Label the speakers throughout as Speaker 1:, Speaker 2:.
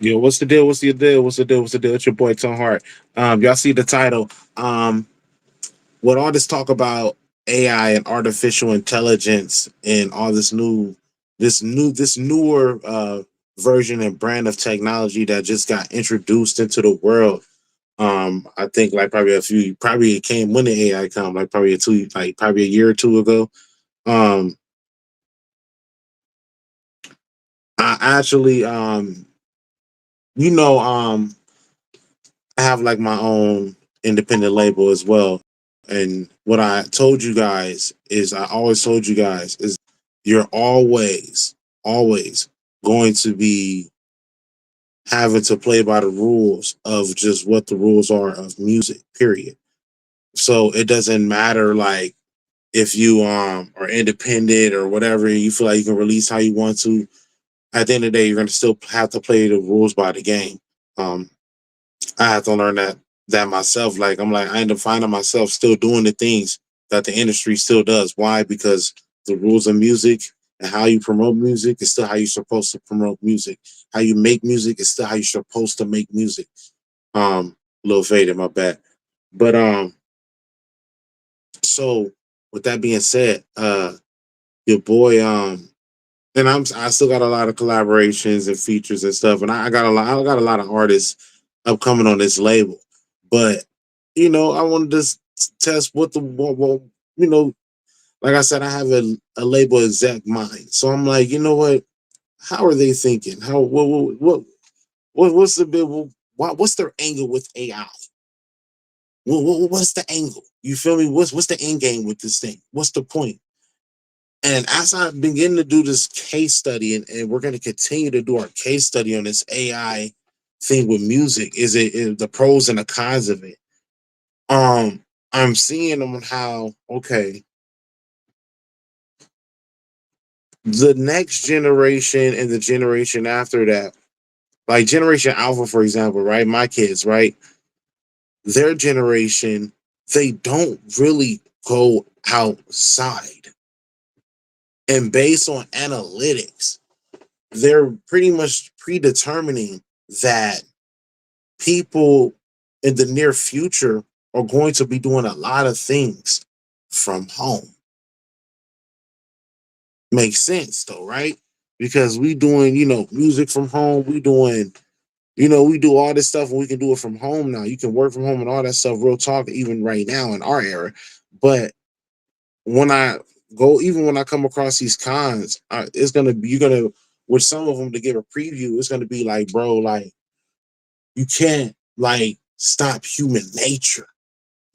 Speaker 1: Yo, what's the deal? What's the deal? What's the deal? What's the deal? It's your boy Tom Hart. Y'all see the title. With all this talk about AI and artificial intelligence and all this newer version and brand of technology that just got introduced into the world. I think like probably it came when the AI come, like probably a year or two ago. Um, I actually you know, I have like my own independent label as well. And what I told you guys is I always told you guys is you're always going to be having to play by the rules of just what the rules are of music, period. So it doesn't matter like if you are independent or whatever, you feel like you can release how you want to. At the end of the day, you're gonna still have to play the rules by the game. Um, I had to learn that myself. Like I'm like I end up finding myself still doing the things that the industry still does. Why? Because the rules of music and how you promote music is still how you're supposed to promote music. How you make music is still how you're supposed to make music. A little faded, my bad. But so with that being said, your boy and I still got a lot of collaborations and features and stuff, and I got a lot of artists upcoming on this label. But I wanted to test what like I said, I have a label exact mind, so I'm like, you know what? How are they thinking? How what's the big what's their angle with AI? What's the angle? You feel me? What's the end game with this thing? What's the point? And as I begin to do this case study, and we're going to continue to do our case study on this AI thing with music, is the pros and the cons of it. I'm seeing on how the next generation and the generation after that, like Generation Alpha, for example, right? My kids, right? Their generation, they don't really go outside, and based on analytics, they're pretty much predetermining that people in the near future are going to be doing a lot of things from home. Makes sense though, right? Because we doing, music from home. We do all this stuff and we can do it from home now. You can work from home and all that stuff, real talk, even right now in our era. But when I even when I come across these cons, it's gonna be you're gonna with some of them to give a preview. It's gonna be like, bro, like you can't like stop human nature.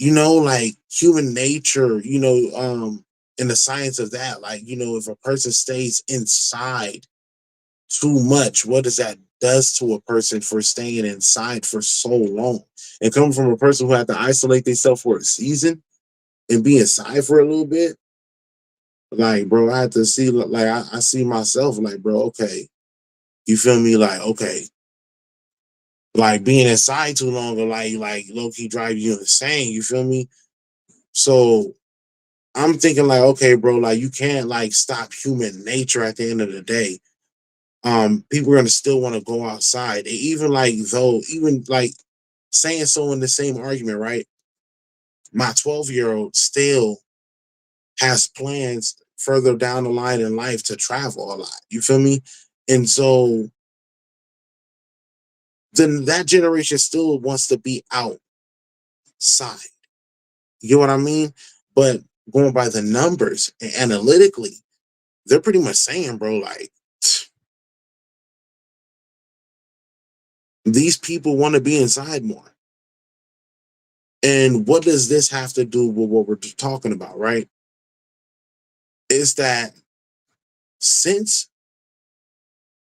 Speaker 1: Like human nature. In the science of that, like if a person stays inside too much, what does that does to a person for staying inside for so long? And coming from a person who had to isolate themselves for a season and be inside for a little bit, like bro, I had to see like I see myself like, bro, okay, you feel me? Like, okay, like being inside too long or like low key drive you insane, you feel me? So I'm thinking like, okay, bro, like you can't like stop human nature at the end of the day. People are gonna still want to go outside. And even like though, even like saying so in the same argument, right? My 12-year-old still has plans further down the line in life to travel a lot. You feel me? And so then that generation still wants to be outside. You know what I mean? But going by the numbers and analytically, they're pretty much saying, bro, like these people want to be inside more. And what does this have to do with what we're talking about, right? Is that since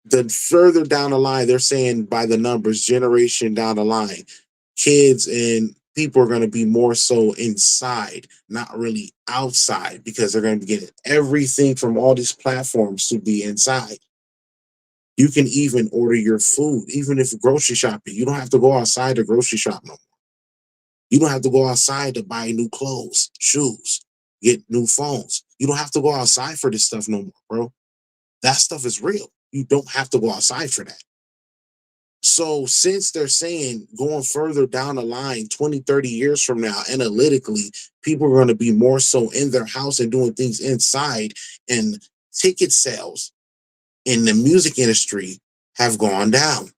Speaker 1: the further down the line, they're saying by the numbers, generation down the line, kids and people are going to be more so inside, not really outside, because they're going to be getting everything from all these platforms to be inside. You can even order your food, even if grocery shopping. You don't have to go outside to grocery shop no more. You don't have to go outside to buy new clothes, shoes, get new phones. You don't have to go outside for this stuff no more, bro. That stuff is real. You don't have to go outside for that. So since they're saying going further down the line, 20, 30 years from now, analytically, people are going to be more so in their house and doing things inside, and ticket sales in the music industry have gone down.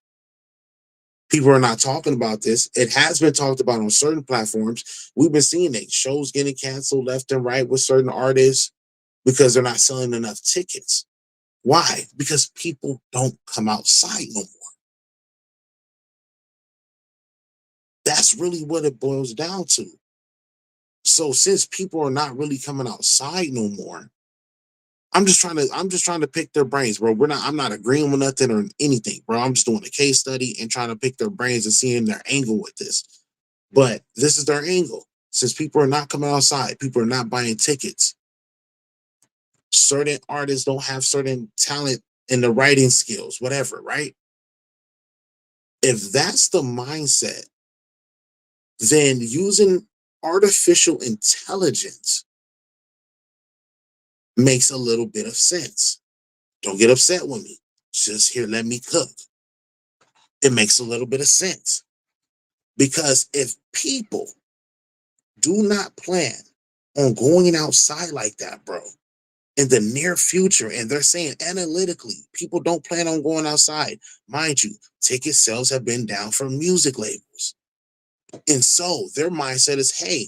Speaker 1: People are not talking about this. It has been talked about on certain platforms. We've been seeing it. Shows getting canceled left and right with certain artists because they're not selling enough tickets. Why? Because people don't come outside no more. That's really what it boils down to. So since people are not really coming outside no more, I'm just trying to pick their brains, bro. I'm not agreeing with nothing or anything, bro. I'm just doing a case study and trying to pick their brains and seeing their angle with this. But this is their angle. Since people are not coming outside, people are not buying tickets. Certain artists don't have certain talent in the writing skills, whatever, right? If that's the mindset, then using artificial intelligence makes a little bit of sense. Don't get upset with me. Just here, let me cook. It makes a little bit of sense. Because if people do not plan on going outside like that, bro, in the near future, and they're saying analytically, people don't plan on going outside. Mind you, ticket sales have been down for music labels. And so their mindset is, hey,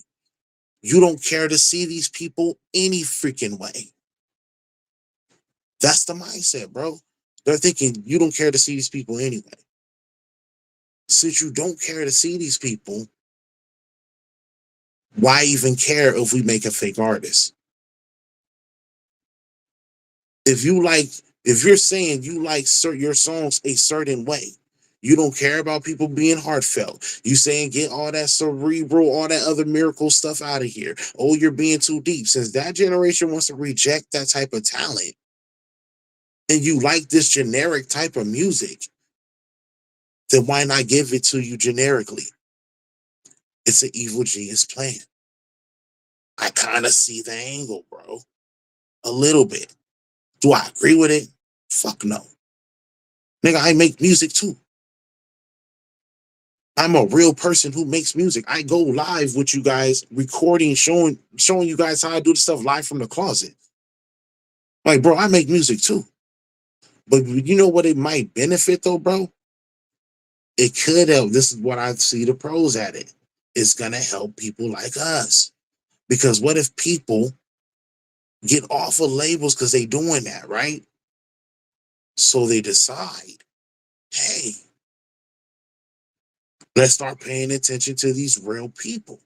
Speaker 1: you don't care to see these people any freaking way. That's the mindset, bro. They're thinking you don't care to see these people anyway. Since you don't care to see these people, why even care if we make a fake artist? If you like, if you're saying you like your songs a certain way, you don't care about people being heartfelt. You saying get all that cerebral, all that other miracle stuff out of here. Oh, you're being too deep. Since that generation wants to reject that type of talent, and you like this generic type of music, then why not give it to you generically? It's an evil genius plan. I kind of see the angle, bro. A little bit. Do I agree with it? Fuck no. Nigga, I make music too. I'm a real person who makes music. I go live with you guys, recording, showing you guys how I do the stuff live from the closet. Like, bro, I make music too. But you know what it might benefit though, bro? It could help. This is what I see the pros at it. It's gonna help people like us. Because what if people get off of labels because they doing that, right? So they decide, hey, let's start paying attention to these real people.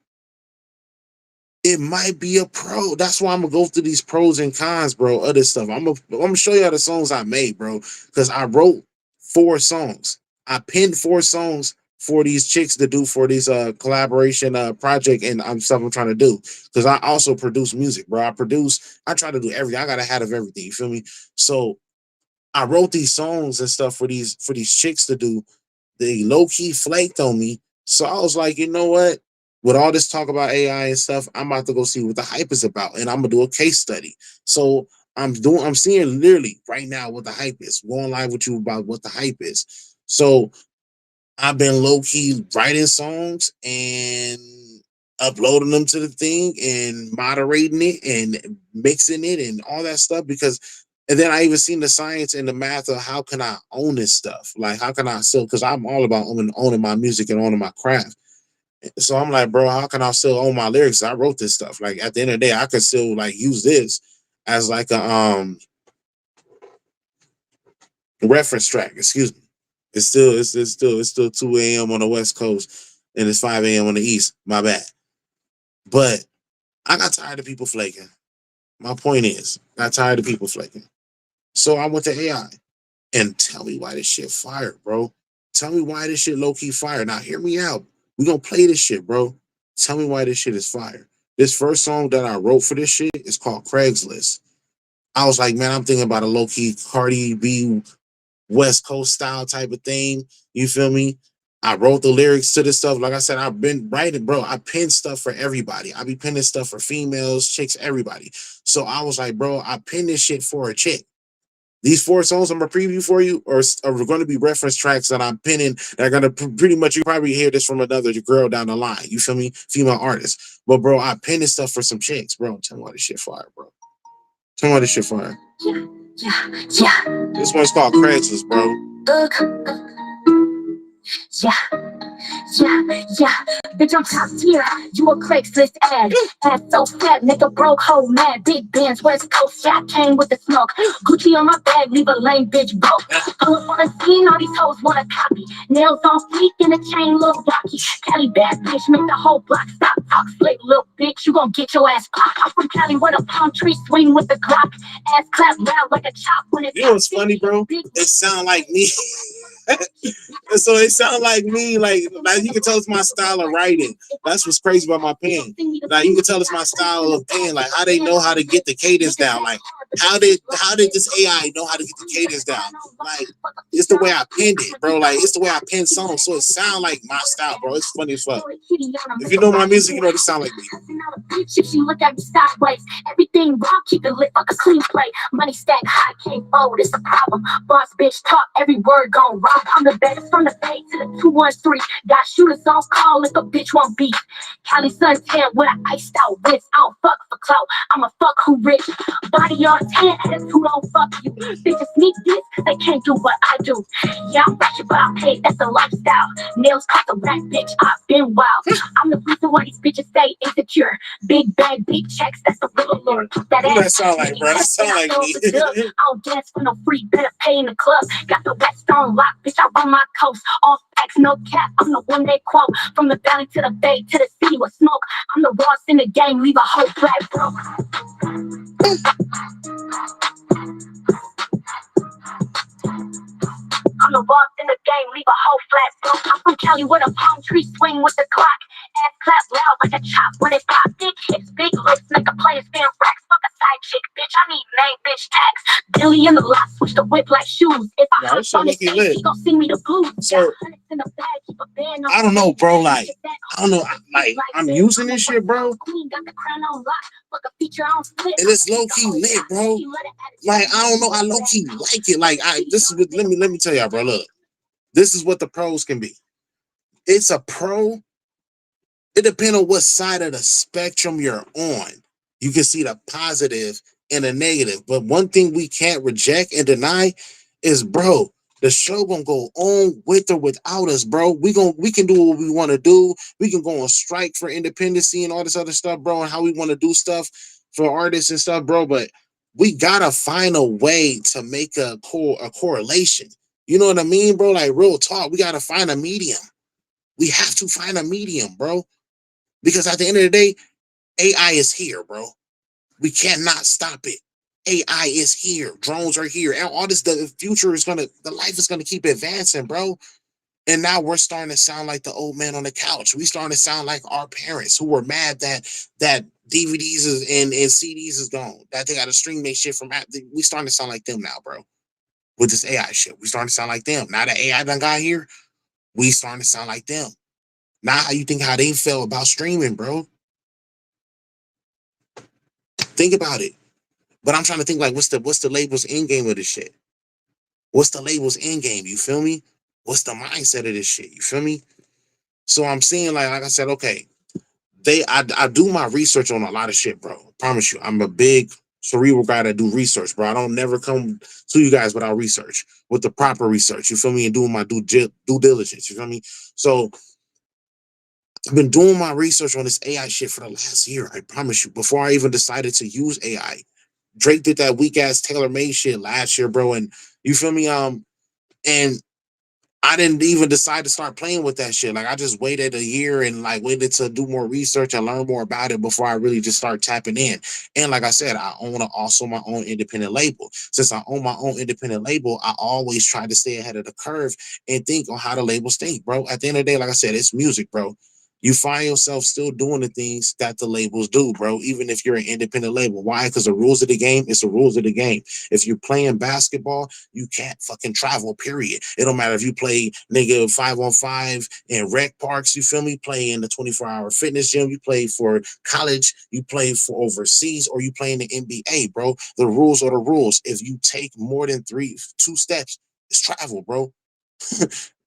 Speaker 1: It might be a pro. That's why I'm gonna go through these pros and cons, bro. Other stuff. I'm gonna show you all the songs I made, bro. Because I wrote 4 songs. I pinned 4 songs for these chicks to do for these collaboration project and stuff I'm trying to do. Because I also produce music, bro. I try to do everything. I got a hat of everything. You feel me? So I wrote these songs and stuff for these chicks to do. They low key flaked on me. So I was like, you know what? With all this talk about AI and stuff, I'm about to go see what the hype is about, and I'm gonna do a case study. So I'm seeing literally right now what the hype is. Going live with you about what the hype is. So I've been low key writing songs and uploading them to the thing and moderating it and mixing it and all that stuff because and then I even seen the science and the math of how can I own this stuff? Like how can I still because I'm all about owning my music and owning my craft. So I'm like, bro, how can I still own my lyrics? I wrote this stuff. Like at the end of the day, I could still like use this as like a reference track, excuse me. It's still 2 a.m. on the West Coast and it's 5 a.m. on the East. My bad. But I got tired of people flaking. My point is, I got tired of people flaking. So I went to AI and tell me why this shit fired, bro. Tell me why this shit low key fired. Now hear me out. We gonna play this shit, bro. Tell me why this shit is fire. This first song that I wrote for this shit is called Craigslist. I was like, man, I'm thinking about a low key Cardi B West Coast style type of thing. You feel me? I wrote the lyrics to this stuff. Like I said, I've been writing, bro. I pin stuff for everybody. I be pinning stuff for females, chicks, everybody. So I was like, bro, I pinned this shit for a chick. These 4 songs I'm gonna preview for you are going to be reference tracks that I'm pinning. That are gonna pretty much, you probably hear this from another girl down the line. You feel me? Female artist. But bro, I pinned this stuff for some chicks, bro. Tell me why this shit fire, bro. Tell me why this shit fire. Yeah. This one's called Craigslist, bro. Yeah. Yeah, bitch, I'm top tier. You a Craigslist ad. Ass so fat, make a broke hoe mad. Big bands, West Coast, yeah, I came with the smoke. Gucci on my bag, leave a lame bitch broke. Pull up on the scene, all these hoes wanna copy. Nails on fleek and the chain look rocky. Cali bad bitch, make the whole block stop. Talk slick, little bitch, you gon' get your ass popped. I'm from Cali where the palm tree swing with the Glock. Ass clap loud like a chop when it's. You know what's funny, bro? It sound like me. So it sounds like me, like you can tell it's my style of writing. That's what's crazy about my pen. Like you can tell it's my style of pen, like how they know how to get the cadence down. Like how did this AI know how to get the cadence down? Like it's the way I penned it, bro. Like it's the way I pen songs, so it sounds like my style, bro. It's funny as fuck. If you know my music, you know it sound like me. She look at me sideways. Everything wrong, keep it lit like a clean plate. Money stack high, can't fold, it's a problem. Boss bitch talk, every word gon' rob. I'm the best from the Bay to the 213. Got shooters on call if a bitch won't beat. Cali suntan with an iced out wrist. I don't fuck for clout, I'm a fuck who rich. Body on 10, attitude don't fuck you. Bitches need this, they can't do what I do. Yeah, I'm ratchet, but I'm paid, that's the lifestyle. Nails cost a rat, bitch, I've been wild. I'm the reason why these bitches stay insecure. Big bag, big checks, that's the real allure. That ass sound like, bro, that sound like me. I don't dance for no free, better pay in the club. Got the West on lock, bitch, I run my coast. All facts, no cap, I'm the one they quote. From the valley to the bay to the city with smoke. I'm the boss in the game, leave a whole flat broke. I'm the boss in the game, leave a whole flat broke. I'm from Cali where the palm tree swing with the clock. Ass clap loud like a chop when it pop. Big hips, big lips, make a player spin racks. Fuck a side chick, bitch, I need main bitch tags. Billy in the lot, switch the whip like shoes. If I hop on his face, he gon' sing me the blues. So, I don't know, bro, like, I don't know, like, I'm using this shit, bro. And it's low-key lit, bro. Like, I don't know, I low-key like it. Like, this is what, let me tell y'all, bro, look. This is what the pros can be. It's a pro. It depends on what side of the spectrum you're on. You can see the positive and the negative. But one thing we can't reject and deny is, bro, the show gonna go on with or without us, bro. We can do what we want to do. We can go on strike for independency and all this other stuff, bro, and how we want to do stuff for artists and stuff, bro. But we gotta find a way to make a correlation. You know what I mean, bro? Like real talk. We gotta find a medium. We have to find a medium, bro. Because at the end of the day, AI is here, bro. We cannot stop it. AI is here. Drones are here. And all this, the future is the life is gonna keep advancing, bro. And now we're starting to sound like the old man on the couch. We starting to sound like our parents who were mad that DVDs and CDs is gone. That they got to stream their shit from. We starting to sound like them now, bro. With this AI shit, we starting to sound like them. Now that AI done got here, we starting to sound like them. Now, how you think how they feel about streaming, bro? Think about it. But I'm trying to think like what's the label's end game of this shit? What's the label's end game? You feel me? What's the mindset of this shit? You feel me? So I'm seeing like I said, okay, I do my research on a lot of shit, bro. I promise you, I'm a big cerebral guy that do research, bro. I don't never come to you guys without research, with the proper research. You feel me? And doing my due diligence. You feel me? So I've been doing my research on this AI shit for the last year. I promise you. Before I even decided to use AI, Drake did that weak ass tailor made shit last year, bro. And you feel me? And I didn't even decide to start playing with that shit. Like I just waited a year and like waited to do more research and learn more about it before I really just start tapping in. And like I said, I own also my own independent label. Since I own my own independent label, I always try to stay ahead of the curve and think on how the labels think, bro. At the end of the day, like I said, it's music, bro. You find yourself still doing the things that the labels do, bro, even if you're an independent label. Why? Because the rules of the game is the rules of the game. If you're playing basketball, you can't fucking travel, period. It don't matter if you play nigga 5-on-5 in rec parks, you feel me? Play in the 24-hour fitness gym, you play for college, you play for overseas, or you play in the NBA, bro. The rules are the rules. If you take more than 2 steps, it's travel, bro.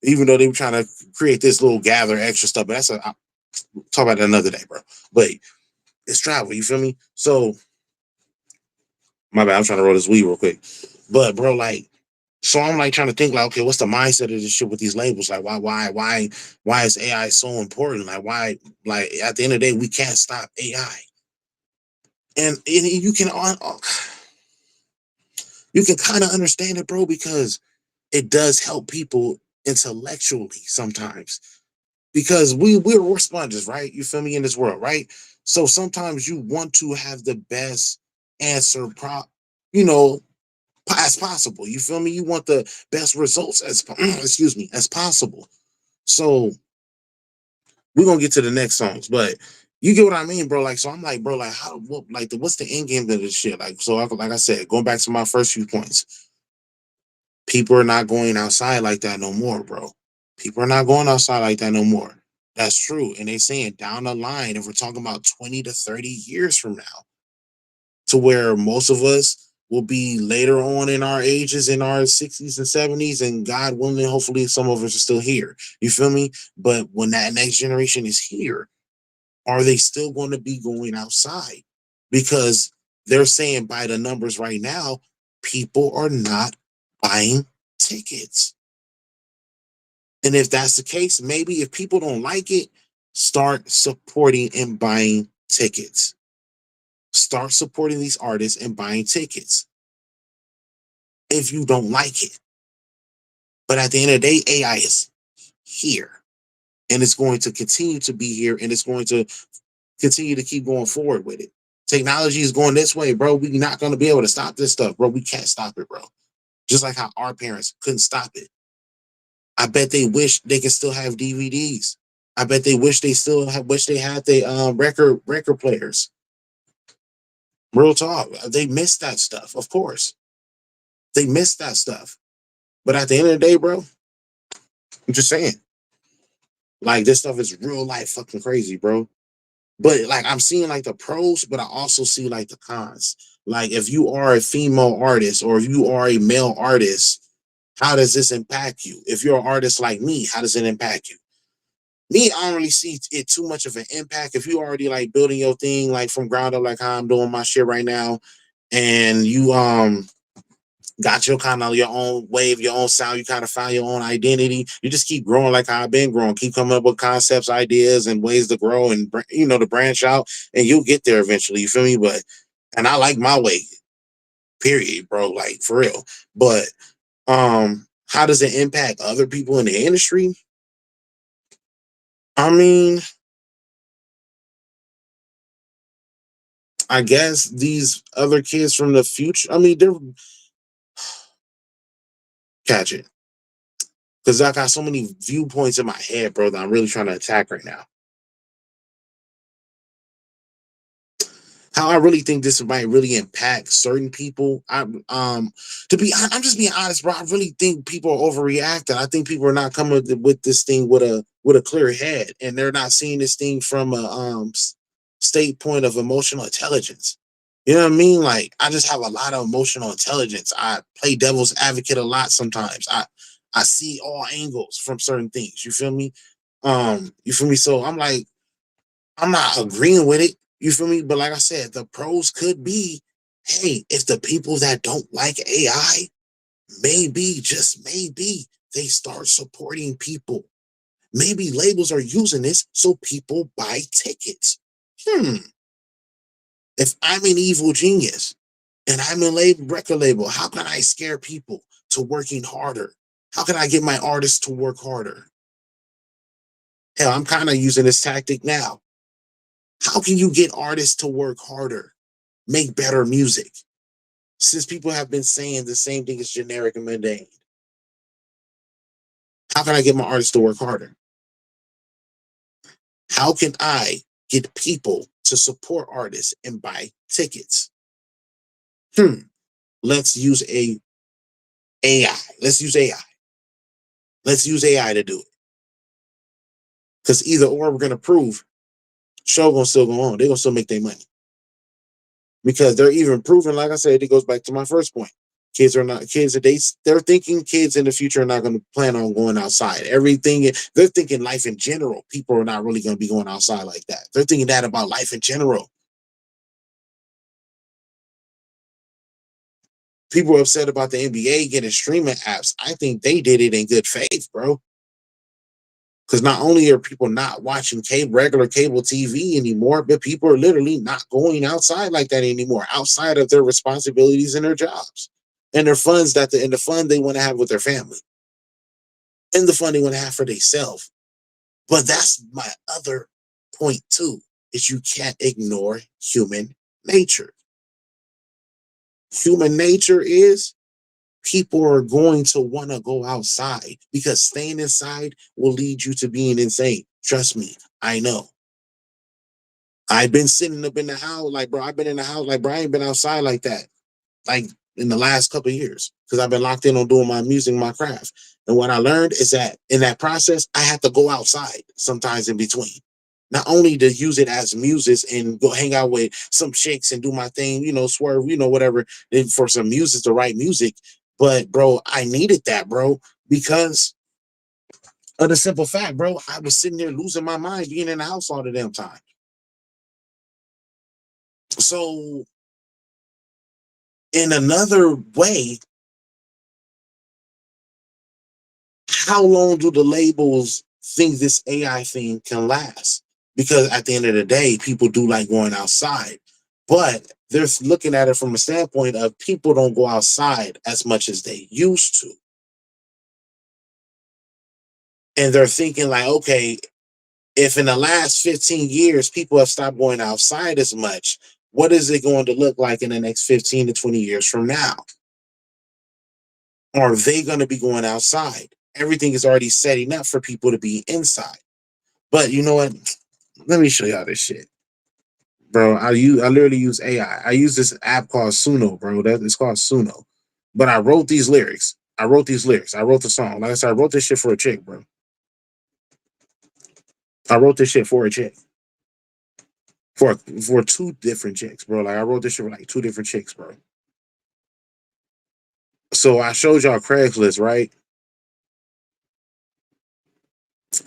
Speaker 1: Even though they were trying to create this little gather extra stuff, but that's a talk about that another day, bro. But it's travel, you feel me? So my bad, I'm trying to roll this weed real quick. But bro, like, so I'm like trying to think like, okay, what's the mindset of this shit with these labels? Like, why is AI so important? Like, why, like at the end of the day, we can't stop AI. And you can kind of understand it, bro, because it does help people intellectually sometimes. Because we're sponges, right? You feel me, in this world, right? So sometimes you want to have the best answer you know, as possible. You feel me? You want the best results as excuse me, as possible. So we're gonna get to the next songs, but you get what I mean, bro. Like, so I'm like, bro, like, what's the end game of this shit? Like, so like I said, going back to my first few points, people are not going outside like that no more, bro. People are not going outside like that no more. That's true. And they saying down the line, if we're talking about 20 to 30 years from now, to where most of us will be later on in our ages, in our 60s and 70s, and God willing, hopefully some of us are still here. You feel me? But when that next generation is here, are they still going to be going outside? Because they're saying by the numbers right now, people are not buying tickets. And if that's the case, maybe if people don't like it, start supporting and buying tickets. Start supporting these artists and buying tickets if you don't like it. But at the end of the day, AI is here and it's going to continue to be here and it's going to continue to keep going forward with it. Technology is going this way, bro. We're not going to be able to stop this stuff, bro. We can't stop it, bro. Just like how our parents couldn't stop it. I bet they wish they could still have DVDs. I bet they wish they had the record players. Real talk. They missed that stuff, of course. They missed that stuff. But at the end of the day, bro, I'm just saying, like this stuff is real life fucking crazy, bro. But like I'm seeing like the pros, but I also see like the cons. Like if you are a female artist or if you are a male artist, how does this impact you? If you're an artist like me, how does it impact you? Me, I don't really see it too much of an impact. If you already like building your thing like from ground up, like how I'm doing my shit right now, and you got your kind of your own wave, your own sound, you kind of found your own identity. You just keep growing like I've been growing, keep coming up with concepts, ideas, and ways to grow and to branch out, and you'll get there eventually. You feel me? But and I like my way, period, bro. Like for real. But how does it impact other people in the industry? I mean, I guess these other kids from the future. I mean, they're catch it because I got so many viewpoints in my head, bro. That I'm really trying to attack right now. How I really think this might really impact certain people. I'm just being honest, bro. I really think people are overreacting. I think people are not coming with this thing with a clear head, and they're not seeing this thing from a state point of emotional intelligence. You know what I mean? Like I just have a lot of emotional intelligence. I play devil's advocate a lot sometimes. I see all angles from certain things. You feel me? You feel me? So I'm like, I'm not agreeing with it. You feel me? But like I said, the pros could be, hey, if the people that don't like AI, maybe, just maybe, they start supporting people. Maybe labels are using this so people buy tickets. Hmm. If I'm an evil genius and I'm a record label, how can I scare people to working harder? How can I get my artists to work harder? Hell, I'm kind of using this tactic now. How can you get artists to work harder, make better music? Since people have been saying the same thing as generic and mundane, how can I get my artists to work harder? How can I get people to support artists and buy tickets? Hmm. Let's use a AI. Let's use AI. Let's use AI to do it. Because either or we're gonna prove show gonna still go on. They're gonna still make their money. Because they're even proving, like I said, it goes back to my first point. Kids are not kids. They're thinking kids in the future are not going to plan on going outside. Everything they're thinking life in general. People are not really going to be going outside like that. They're thinking that about life in general. People are upset about the NBA getting streaming apps. I think they did it in good faith, bro. Because not only are people not watching regular cable TV anymore, but people are literally not going outside like that anymore, outside of their responsibilities and their jobs and their funds and the fun they want to have with their family and the fun they want to have for themselves. But that's my other point too, is you can't ignore human nature. Human nature is people are going to want to go outside because staying inside will lead you to being insane. Trust me, I know. I've been sitting up in the house, like, bro, I've been in the house, like, bro, I ain't been outside like that, like, in the last couple of years, because I've been locked in on doing my music, my craft. And what I learned is that in that process, I have to go outside sometimes in between. Not only to use it as music and go hang out with some chicks and do my thing, swerve, whatever, for some music, to write music. But, bro, I needed that, bro, because of the simple fact, bro, I was sitting there losing my mind being in the house all the damn time. So, in another way, how long do the labels think this AI thing can last? Because at the end of the day, people do like going outside, but they're looking at it from a standpoint of people don't go outside as much as they used to. And they're thinking like, okay, if in the last 15 years people have stopped going outside as much, what is it going to look like in the next 15 to 20 years from now? Are they going to be going outside? Everything is already setting up for people to be inside. But you know what? Let me show y'all this shit, bro. I literally use AI. I use this app called Suno, bro. That it's called Suno. But I wrote these lyrics. I wrote these lyrics. I wrote the song. Like I said, I wrote this shit for a chick, bro. I wrote this shit for a chick. For two different chicks, bro. Like I wrote this shit for like two different chicks, bro. So I showed y'all Craigslist, right?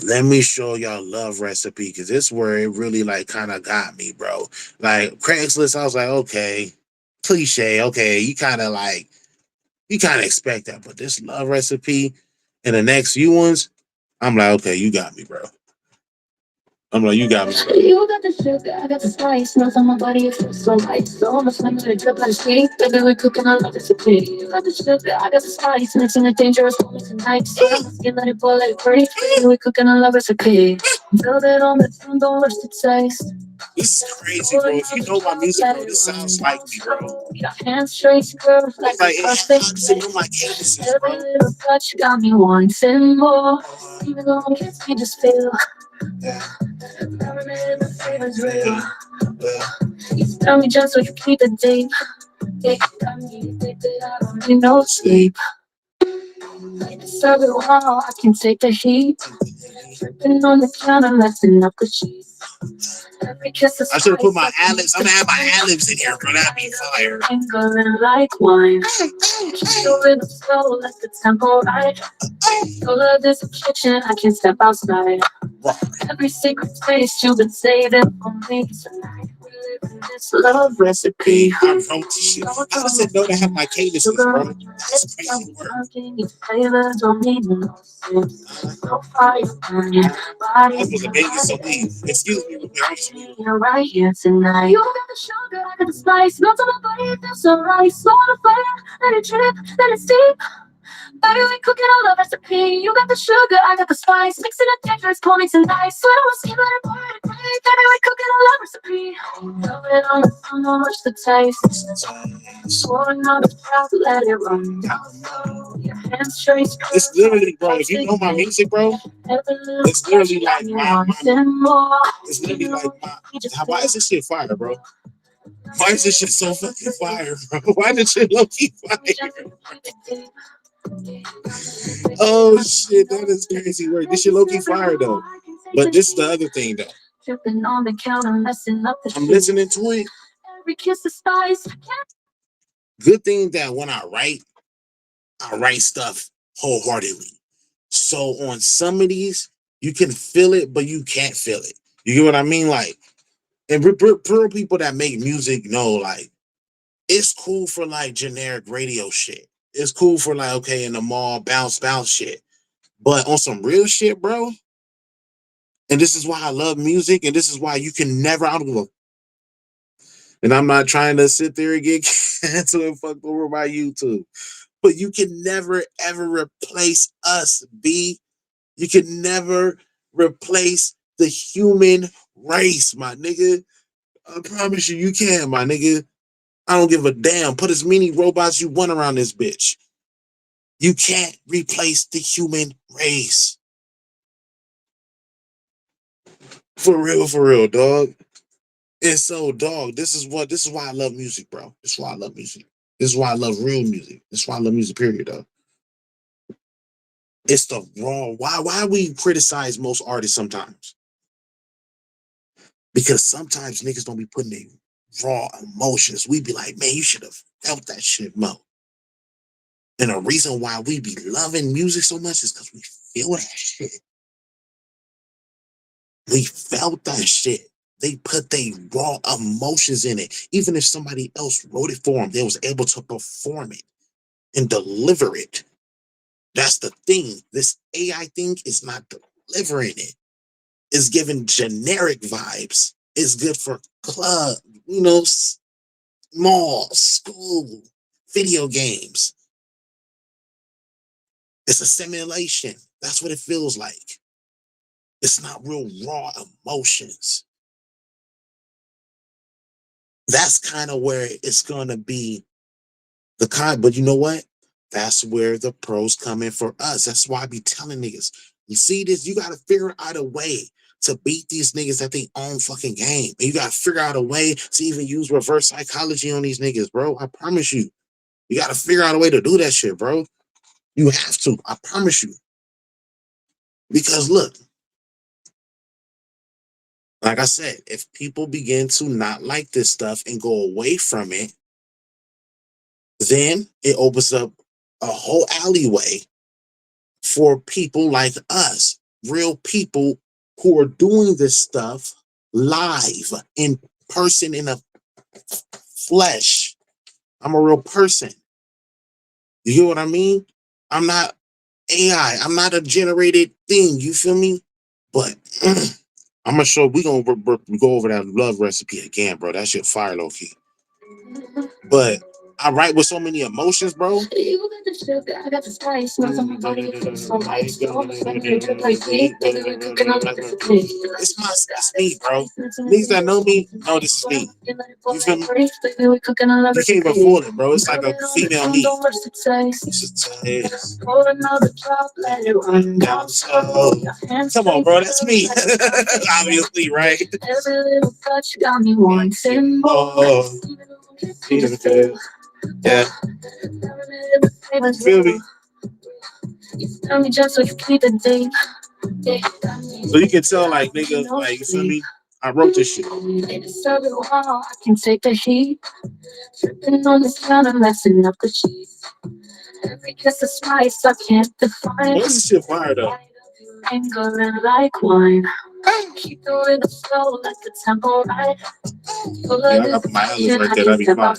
Speaker 1: Let me show y'all Love Recipe, because this is where it really like kind of got me, bro. Like Craigslist, I was like, okay, cliche, okay, you kind of expect that, but this Love Recipe and the next few ones, I'm like, okay, you got me, bro. I'm like, you got me, bro. You got the sugar, I got the spice. Smells on my body, it feels so light. So almost like a drip out of steam. Baby, we're cooking on love recipe. You got the sugar, I got the spice. Mixing the dangerous moments and nights. So on my skin, let it boil, let it breathe. Baby, we're cooking on love recipe. Feel it on the tongue, don't rush the taste. This is crazy, bro. If you know my music, bro, this sounds like me, bro. Your hands straight, girl, like it hugs and know my cadences, bro. Every little touch got me wanting more. Even though I'm kids, you just feel. Never made the favors real. You tell me just so you keep it deep. Yeah, got me addicted, I don't need no sleep. I deserve it all, I can take the heat. Dripping on the counter, lifting up the sheets. Every kiss is I should have put my ad-libs. I'm gonna have my ad-libs in here, bro. That'd be fire. Lingering like wine. Keep the rhythm slow, let the tempo ride. Your love is a kitchen, I can't step outside. Every secret taste you've been saving for me tonight. We live in this love recipe. I wrote this shit. How does it know to have my cadences, bro? That's crazy work. Flavor don't need no sense. No fire burning. Body was a baby, so please excuse me. You're right here tonight. You got the sugar, I got the spice. Melt on my body, it feels so right. Slow on the fire, let it drip, let it steep.
Speaker 2: Baby, we cooking on the recipe. You got the sugar, I got the spice. Mixing the textures, call me tonight. Sweat on my skin, let it pour it away. Baby, we cooking on the recipe. Love it on the phone, don't rush the taste. Pour another drop, let it run down low. Your hands trace.
Speaker 1: It's literally, bro. If you know my music, bro, it's literally like it's literally like my. Why is this shit fire, bro? Why is this shit so fucking fire, bro? Why did shit low key fire? Oh shit, that is crazy work. This shit low key fire though. But this is the other thing though. I'm listening to it. Good thing that when I write stuff wholeheartedly. So on some of these, you can feel it, but you can't feel it. You get what I mean? Like, and real people that make music know, like, it's cool for like generic radio shit. It's cool for like, okay, in the mall, bounce shit. But on some real shit, bro, and this is why I love music, and this is why you can never, I don't give a, and I'm not trying to sit there and get canceled and fucked over by YouTube, but you can never ever replace us, B. You can never replace the human race, my nigga. I promise you, you can, my nigga. I don't give a damn. Put as many robots you want around this bitch. You can't replace the human race. For real, dog. And so, dog, this is why I love music, bro. This is why I love music. This is why I love real music. This is why I love music, period, though. It's the raw. Why we criticize most artists sometimes? Because sometimes niggas don't be putting their raw emotions. We be like, man, you should have felt that shit more. And the reason why we be loving music so much is because we feel that shit. We felt that shit. They put their raw emotions in it. Even if somebody else wrote it for them, they was able to perform it and deliver it. That's the thing. This AI thing is not delivering it. It's giving generic vibes. It's good for club, mall, school, video games. It's a simulation. That's what it feels like. It's not real raw emotions. That's kind of where it's going to be the kind. But you know what? That's where the pros come in for us. That's why I be telling niggas, you see this, you got to figure out a way to beat these niggas at their own fucking game. And you got to figure out a way to even use reverse psychology on these niggas, bro. I promise you. You got to figure out a way to do that shit, bro. You have to. I promise you. Because look, like I said, if people begin to not like this stuff and go away from it, then it opens up a whole alleyway for people like us, real people who are doing this stuff live, in person, in a flesh. I'm a real person. You hear what I mean? I'm not AI. I'm not a generated thing. You feel me? But I'm gonna show. We gonna go over that love recipe again, bro. That shit fire, low key. But I write with so many emotions, bro. It's me, bro. Niggas that know me know this is me. You feel me? You can't even fool it, bro. It's like a female me. Come on, bro. That's me. Obviously, right? Oh, yeah. Feel me? So you can tell, like, nigga, like, you feel me? I wrote this shit. I can take the heat. Tripping on this ground and messing up the cheese. Every kiss is spice I can't define. What's this shit fire though? Mingling like wine. Keep the rhythm slow, let the tempo ride. Yeah, I got my eyelids right there. That'd be fire.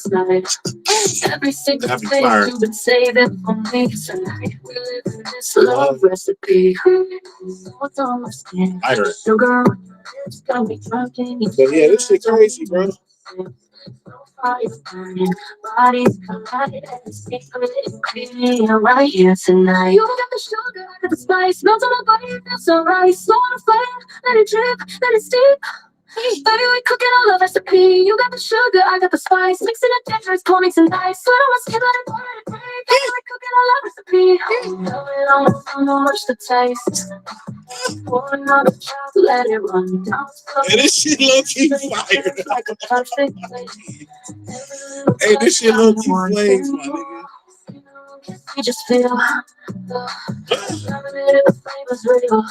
Speaker 1: Every single space you've been saving for me tonight. We live in this love recipe. What's on my skin? Sugar, it's got me drunk in your. But yeah, this shit crazy, bro.
Speaker 2: fire burning, bodies collide, and secret ingredient right here tonight. You got the sugar, I got the spice, melt on my body, it feels so right. Slow on the flame, let it drip, let it steep. Baby, we cooking all the recipe. You got the sugar, I got the spice. Mixing it dangerous, call me tonight. Sweat on my skin, let it burn, let it breathe. Baby, we cooking all the recipe. Love it on the much the taste. Pour another shot, let it run down slow.
Speaker 1: Hey, this shit low key fire.
Speaker 2: Like a perfect plate.
Speaker 1: Hey, this shit low key flames, my nigga.
Speaker 2: You just feel the flavors real.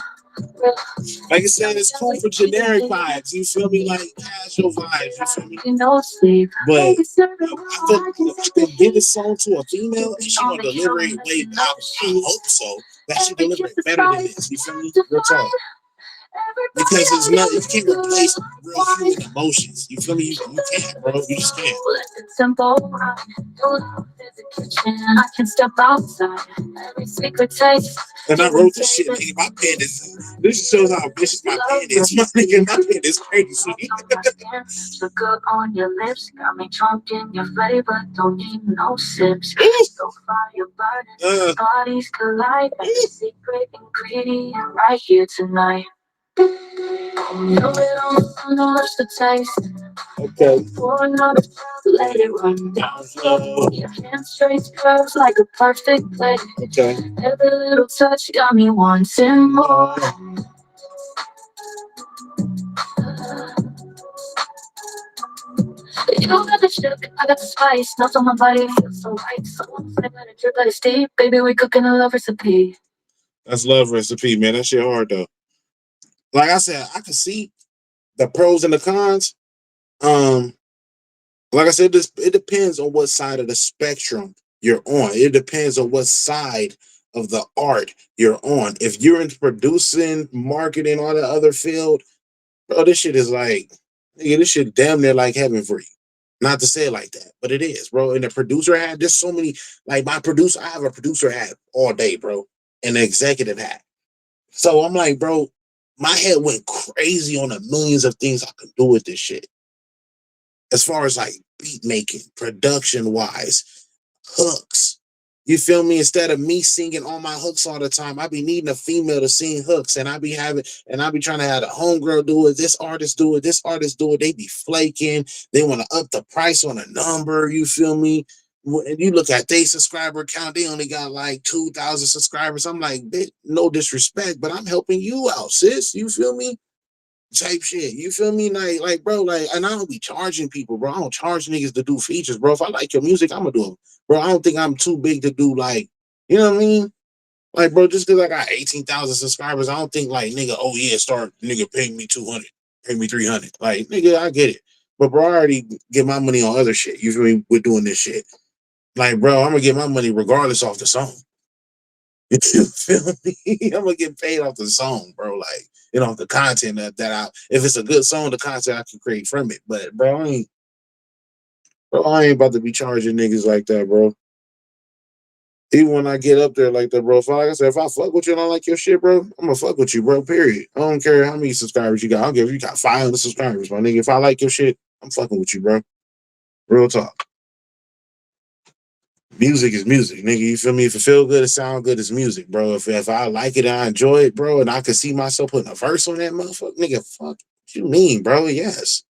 Speaker 1: Like I said, it's cool for generic vibes. You feel me? Like casual vibes. You feel me?
Speaker 2: No sleep.
Speaker 1: But I feel if I can give a song to a female and she gonna deliver it way, I hope so. That she deliver it better than this. You feel me? Real talk. Because it's not, you can't replace real human emotions. You feel me? You can't, bro. You just can't.
Speaker 2: Simple, I can step outside. Every secret taste.
Speaker 1: And I wrote this shit, nigga. My pen is. This shows how vicious my pen is. My nigga, my pen is crazy.
Speaker 2: Sugar on your lips, got me drunk in your flavor. Don't need no sips. So fire burning, bodies collide. Every secret ingredient right here tonight. Know it on the rush to taste.
Speaker 1: Okay.
Speaker 2: Pour another shot, let it run down slow. Your hands straight curves like a perfect play.
Speaker 1: Okay.
Speaker 2: Every little touch got me wanting more. You got the sugar, I got the spice. Nuts on my body, it feels so right. So I'm let it drip, let it steep. Baby, we cooking a love recipe.
Speaker 1: That's love recipe, man. That shit hard though. Like I said, I can see the pros and the cons. Um, like I said, this it depends on what side of the spectrum you're on. It depends on what side of the art you're on. If you're into producing, marketing, all that other field, bro, this shit is like, nigga, this shit damn near like heaven for you. Not to say it like that, but it is, bro. And the producer hat, there's so many, like my producer, I have a producer hat all day, bro, and an executive hat. So I'm like, bro, my head went crazy on the millions of things I could do with this shit. As far as like beat making, production wise, hooks. You feel me? Instead of me singing all my hooks all the time, I be needing a female to sing hooks, and I be trying to have a homegirl do it. This artist do it. This artist do it. They be flaking. They want to up the price on a number. You feel me? And you look at their subscriber count, they only got like 2,000 subscribers. I'm like, no disrespect, but I'm helping you out, sis. You feel me? Type shit. You feel me? Like, bro, like, and I don't be charging people, bro. I don't charge niggas to do features, bro. If I like your music, I'm gonna do them. Bro, I don't think I'm too big to do like, you know what I mean? Like, bro, just cause I got 18,000 subscribers, I don't think like nigga, oh yeah, start nigga paying me 200, pay me 300. Like, nigga, I get it. But bro, I already get my money on other shit. You feel me? We're doing this shit. Like, bro, I'm gonna get my money regardless off the song. You feel me? I'm gonna get paid off the song, bro. Like, you know, the content that I, if it's a good song, the content I can create from it. But bro, I ain't about to be charging niggas like that, bro. Even when I get up there like that, bro. If like I said, if I fuck with you and I like your shit, bro, I'm gonna fuck with you, bro. Period. I don't care how many subscribers you got. I don't care if you got 500 subscribers, my nigga. If I like your shit, I'm fucking with you, bro. Real talk. Music is music, nigga. You feel me? If it feel good, it sound good, it's music, bro. If I like it and I enjoy it, bro, and I can see myself putting a verse on that motherfucker, nigga, fuck. What you mean, bro? Yes.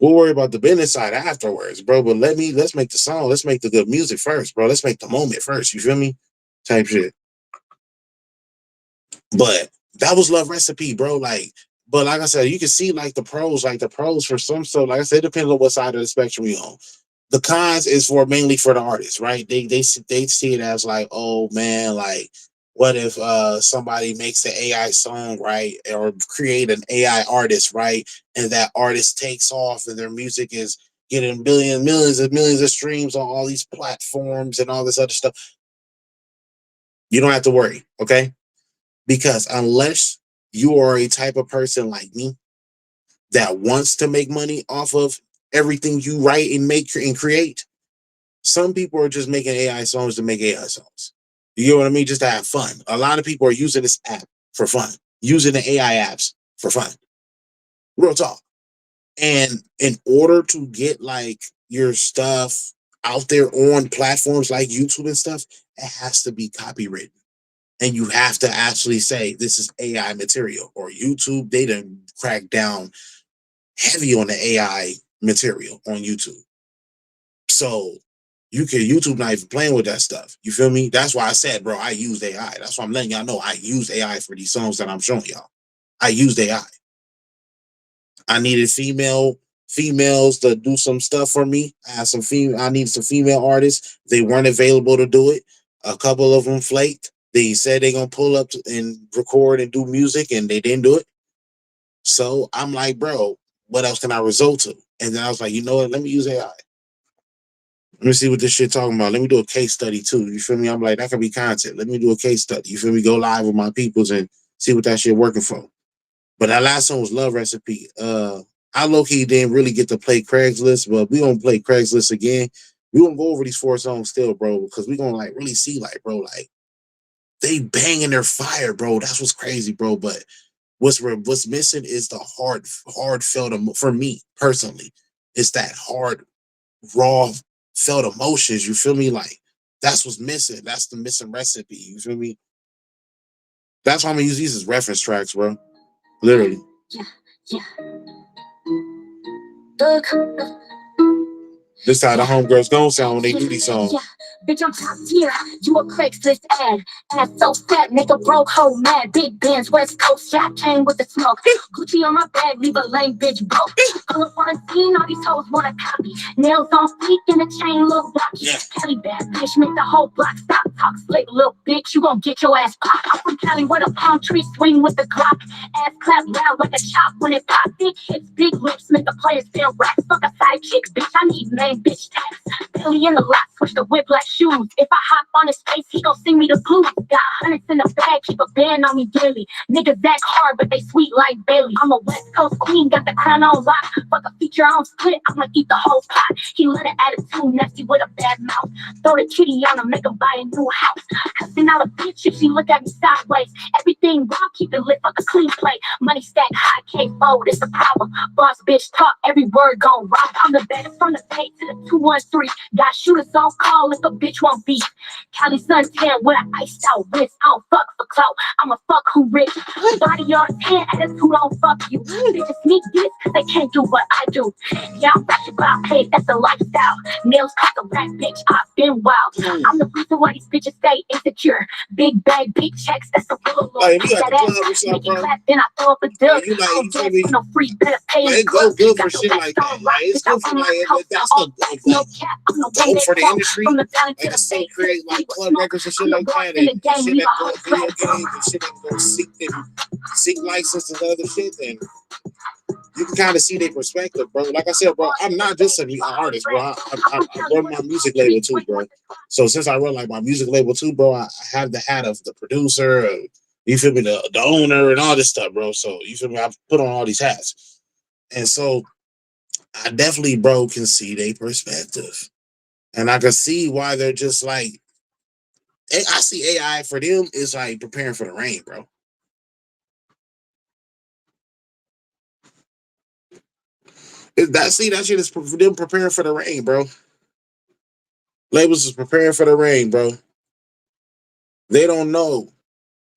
Speaker 1: We'll worry about the business side afterwards, bro. But let's make the song, let's make the good music first, bro. Let's make the moment first. You feel me? Type shit. But that was Love Recipe, bro. But like I said, you can see like the pros for some stuff. Like I said, it depends on what side of the spectrum you on. The cons is for mainly for the artists, right? They see it as like, oh man, like what if somebody makes an AI song, right, or create an AI artist, right, and that artist takes off and their music is getting billions, millions of streams on all these platforms and all this other stuff. You don't have to worry, okay? Because unless you are a type of person like me that wants to make money off of everything you write and make and create, some people are just making AI songs to make AI songs. You get what I mean? Just to have fun. A lot of people are using this app for fun, using the AI apps for fun. Real talk. And in order to get like your stuff out there on platforms like YouTube and stuff, it has to be copywritten. And you have to actually say this is AI material. Or YouTube, they done crack down heavy on the AI material on YouTube. So you can YouTube not even playing with that stuff. You feel me? That's why I said, bro, I use AI. That's why I'm letting y'all know I use AI for these songs that I'm showing y'all. I used AI. I needed females to do some stuff for me. I needed some female artists. They weren't available to do it. A couple of them flaked. They said they're gonna pull up and record and do music, and they didn't do it. So I'm like, bro, what else can I resort to? And then I was like, you know what? Let me use AI. Let me see what this shit talking about. Let me do a case study too. You feel me? I'm like, that could be content. Let me do a case study. You feel me? Go live with my peoples and see what that shit working for. But that last song was Love Recipe. I low key didn't really get to play Craigslist, but we gonna play Craigslist again. We gonna go over these 4 songs still, bro, because we gonna like really see like, bro, like they banging their fire, bro. That's what's crazy, bro. But what's missing is the hard felt for me personally. It's that hard raw felt emotions. You feel me? Like that's what's missing. That's the missing recipe. You feel me? That's why I'm gonna use these as reference tracks, bro. Literally.
Speaker 2: Yeah, yeah. Look,
Speaker 1: This how the
Speaker 2: yeah,
Speaker 1: homegirls gonna sound when they do these
Speaker 2: yeah.
Speaker 1: songs.
Speaker 2: Bitch, I'm top tier. You a Craigslist ad. Ass so fat, make a broke hoe mad. Big Benz, West Coast, shot came with the smoke. Gucci on my bag, leave a lame bitch broke. Pull up on the scene, all these hoes wanna copy. Nails on feet and the chain look blocky.
Speaker 1: Yeah.
Speaker 2: Cali bad bitch, make the whole block stop. Talk slick, little bitch, you gon' get your ass popped. I'm from Cali where the palm tree swing with the Glock. Ass clap loud like a chop when it pop. Big hits, big lips, make the players feel racks. Fuck a side chick, bitch, I need main bitch tax. Billy in the lot, switch the whip like shoes. If I hop on his face, he gon' sing me the blues. Got hundreds in the bag, keep a band on me daily. Niggas act hard, but they sweet like Bailey. I'm a West Coast queen, got the crown on lock. Fuck a feature, I don't split, I'ma eat the whole pot. He let an attitude, nasty with a bad mouth. Throw the kitty on him, make him buy a new house. Cussing out a bitch if she look at me sideways. Everything wrong, keep it lit, fuck a clean plate. Money stack high, can't fold, it's the problem. Boss bitch talk, every word gon' rob. I'm the baddest from the Bay to the 213. Got shooters on call if a bitch won't beat. Cali suntan with an iced out wrist. I don't fuck for clout. I'm a fuck who rich. Body on 10, attitude don't fuck you. Bitches sneak this cause they can't do what I do. Yeah, I'm ratchet, but I'm paid, that's the lifestyle. Nails cost a rack, bitch, I've been wild. I'm the reason why these bitches stay insecure. Big bag, big checks, that's the real look.
Speaker 1: Like, if you got
Speaker 2: That
Speaker 1: the
Speaker 2: ass
Speaker 1: club or something,
Speaker 2: make you
Speaker 1: bro.
Speaker 2: clap, then I throw up a dub.
Speaker 1: Like, you like,
Speaker 2: I
Speaker 1: you
Speaker 2: don't
Speaker 1: feel
Speaker 2: dance
Speaker 1: me?
Speaker 2: for no free, better pay in
Speaker 1: Like,
Speaker 2: the
Speaker 1: it go
Speaker 2: club.
Speaker 1: good for
Speaker 2: Got the
Speaker 1: shit
Speaker 2: rest
Speaker 1: like that.
Speaker 2: on
Speaker 1: Like,
Speaker 2: rock,
Speaker 1: it's
Speaker 2: bitch, I
Speaker 1: good for
Speaker 2: run my
Speaker 1: like
Speaker 2: coast.
Speaker 1: that's
Speaker 2: All
Speaker 1: the
Speaker 2: facts,
Speaker 1: like
Speaker 2: no cap, I'm the one
Speaker 1: dope
Speaker 2: they
Speaker 1: for the
Speaker 2: quote.
Speaker 1: industry.
Speaker 2: From the valley to
Speaker 1: Like
Speaker 2: the
Speaker 1: to still
Speaker 2: bay, to
Speaker 1: create
Speaker 2: the sea
Speaker 1: like
Speaker 2: with
Speaker 1: club
Speaker 2: smoke.
Speaker 1: records and
Speaker 2: I'm
Speaker 1: shit
Speaker 2: the
Speaker 1: like
Speaker 2: boss
Speaker 1: that,
Speaker 2: in the
Speaker 1: and
Speaker 2: game,
Speaker 1: shit
Speaker 2: leave
Speaker 1: that
Speaker 2: a
Speaker 1: go
Speaker 2: whole
Speaker 1: video
Speaker 2: flat.
Speaker 1: games and shit that go seek license and other shit. Then you can kind of see their perspective, bro. Like I said, bro, I'm not just an artist, bro. I run my music label too, bro. So since I run like my music label too, bro, I have the hat of the producer, you feel me, the owner, and all this stuff, bro. So you feel me? I put on all these hats, and so I definitely, bro, can see their perspective, and I can see why they're just like. I see AI for them is like preparing for the rain, bro. That shit is for them preparing for the rain, bro. Labels is preparing for the rain, bro. They don't know.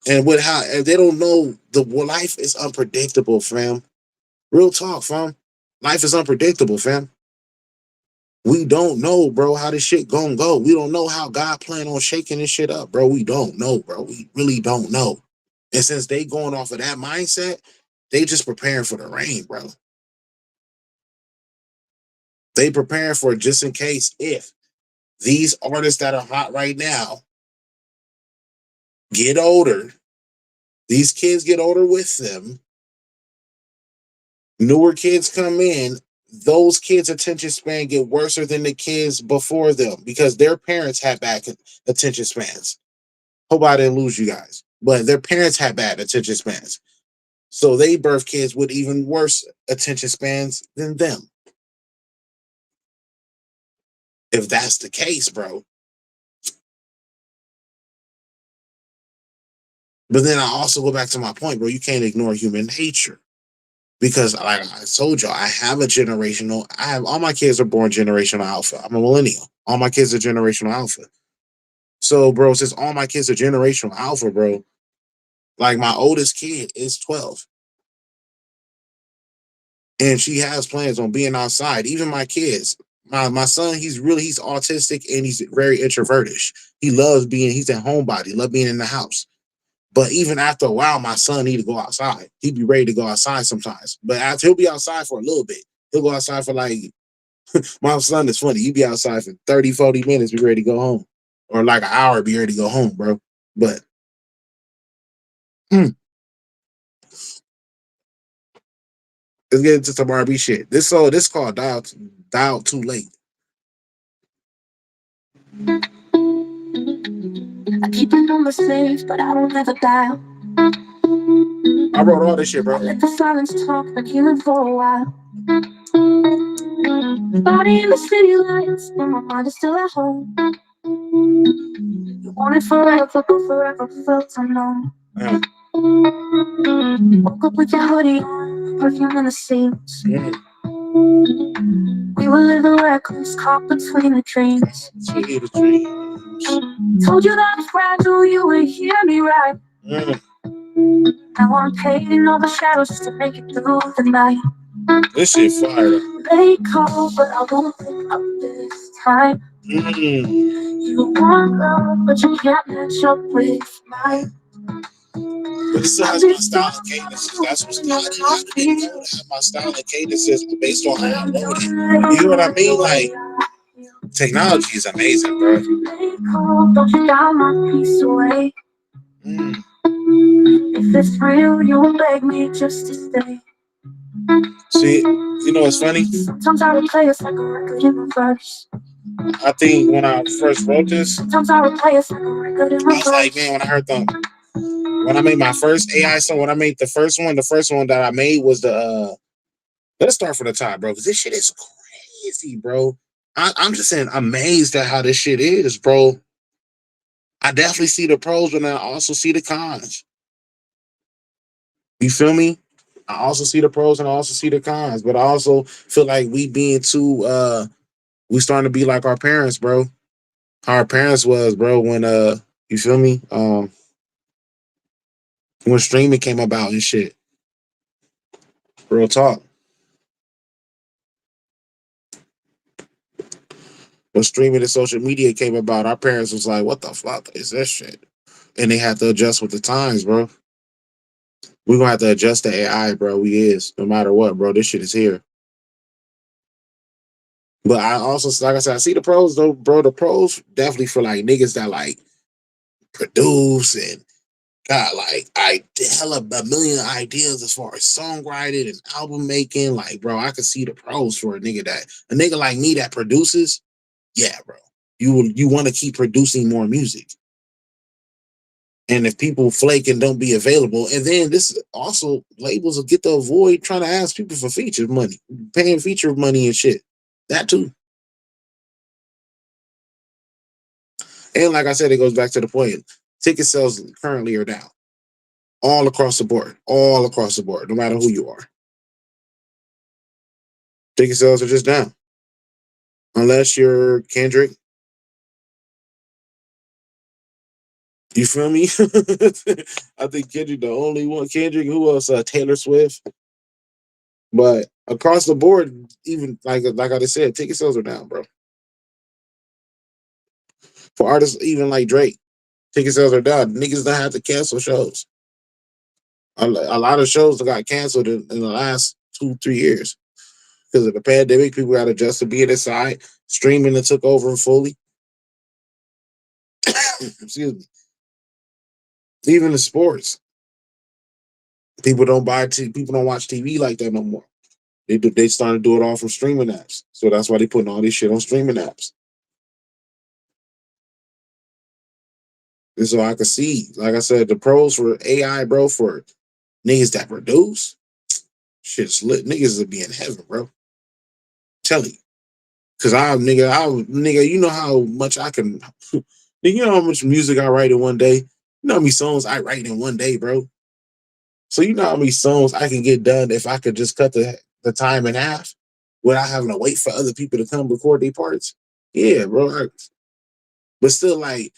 Speaker 1: And with how they don't know the life is unpredictable, fam. Real talk, fam. Life is unpredictable, fam. We don't know, bro, how this shit gonna go. We don't know how God plan on shaking this shit up, bro. We don't know, bro. We really don't know. And since they going off of that mindset, they just preparing for the rain, bro. They preparing for just in case if these artists that are hot right now get older, these kids get older with them, newer kids come in, those kids' attention span get worse than the kids before them because their parents had bad attention spans. Hope I didn't lose you guys, but their parents had bad attention spans. So they birth kids with even worse attention spans than them. If that's the case, bro. But then I also go back to my point, bro. You can't ignore human nature. because like I told y'all, I have a generational. I have all my kids are born generational alpha. I'm a millennial. All my kids are generational alpha. So, bro, since all my kids are generational alpha, bro, like my oldest kid is 12, and she has plans on being outside. Even my kids, my son, he's autistic and he's very introvertish. He loves being he's a homebody, love being in the house. But even after a while, my son need to go outside. He'd be ready to go outside sometimes. But after he'll be outside for a little bit. He'll go outside for like my son is funny. He'd be outside for 30, 40 minutes, be ready to go home. Or like an hour, be ready to go home, bro. But let's get into some RB shit. This called Dial Too Late.
Speaker 2: I keep my number safe, but I don't ever dial.
Speaker 1: I wrote all this shit, bro.
Speaker 2: I let the silence talk, like healing for a while. Body in the city lights, but my mind is still at home. You wanted forever, but forever felt unknown. Woke up with your hoodie on, perfume in the seams. We were living reckless, caught between the dreams. Told you that it's fragile, you would hear me right. Now I'm painting all the shadows just to make it through the night.
Speaker 1: This shit fire.
Speaker 2: They call, but I won't pick up this time. You want love, but you can't match up with mine.
Speaker 1: But it still has my style and cadences. That's what's not I didn't know that my style and cadences based on how I wrote it. You know what I mean? Like, technology is amazing, bro.
Speaker 2: Don't you down my peace away. If it's real, you'll beg me just to stay.
Speaker 1: See, you know what's funny?
Speaker 2: Sometimes I would play us like a record in reverse.
Speaker 1: I think when I first wrote this,
Speaker 2: sometimes I would play us like a record in reverse.
Speaker 1: I was like, man, when I heard them, when I made my first AI song, when I made the first one that I made was the let's start from the top, bro, because this shit is crazy, bro. I'm just saying, amazed at how this shit is, bro. I definitely see the pros, but I also see the cons. You feel me? I also see the pros and I also see the cons, but I also feel like we being too we starting to be like our parents, bro. How our parents was, bro, when you feel me? When streaming came about and shit. Real talk. When streaming and social media came about, our parents was like, what the fuck is this shit? And they had to adjust with the times, bro. We're gonna have to adjust to AI, bro. We is, no matter what, bro. This shit is here. But I also, like I said, I see the pros though, bro. The pros definitely for like niggas that like produce and got like hella a million ideas as far as songwriting and album making. Like, bro, I could see the pros for a nigga like me that produces. Yeah, bro. You want to keep producing more music. And if people flake and don't be available, and then this also labels will get to avoid trying to ask people for feature money, paying feature money and shit. That too. And like I said, it goes back to the point. Ticket sales currently are down. All across the board. All across the board, no matter who you are. Ticket sales are just down. Unless you're Kendrick. You feel me? I think Kendrick the only one. Kendrick, who else? Taylor Swift. But across the board, even like I just said, ticket sales are down, bro. For artists even like Drake, ticket sales are down. Niggas don't have to cancel shows. A lot of shows got canceled in the last 2-3 years because of the pandemic. People got adjusted to being inside. Streaming that took over fully. Excuse me. Even the sports, people don't people don't watch TV like that no more. They started to do it all from streaming apps. So that's why they putting all this shit on streaming apps. And so I can see, like I said, the pros for AI, bro, for niggas that produce, shit's lit. Niggas will be in heaven, bro. Tell you. Cause nigga, you know how much I can you know how much music I write in one day? You know how many songs I write in one day, bro? So you know how many songs I can get done if I could just cut the time in half without having to wait for other people to come record their parts. Yeah, bro. But still, like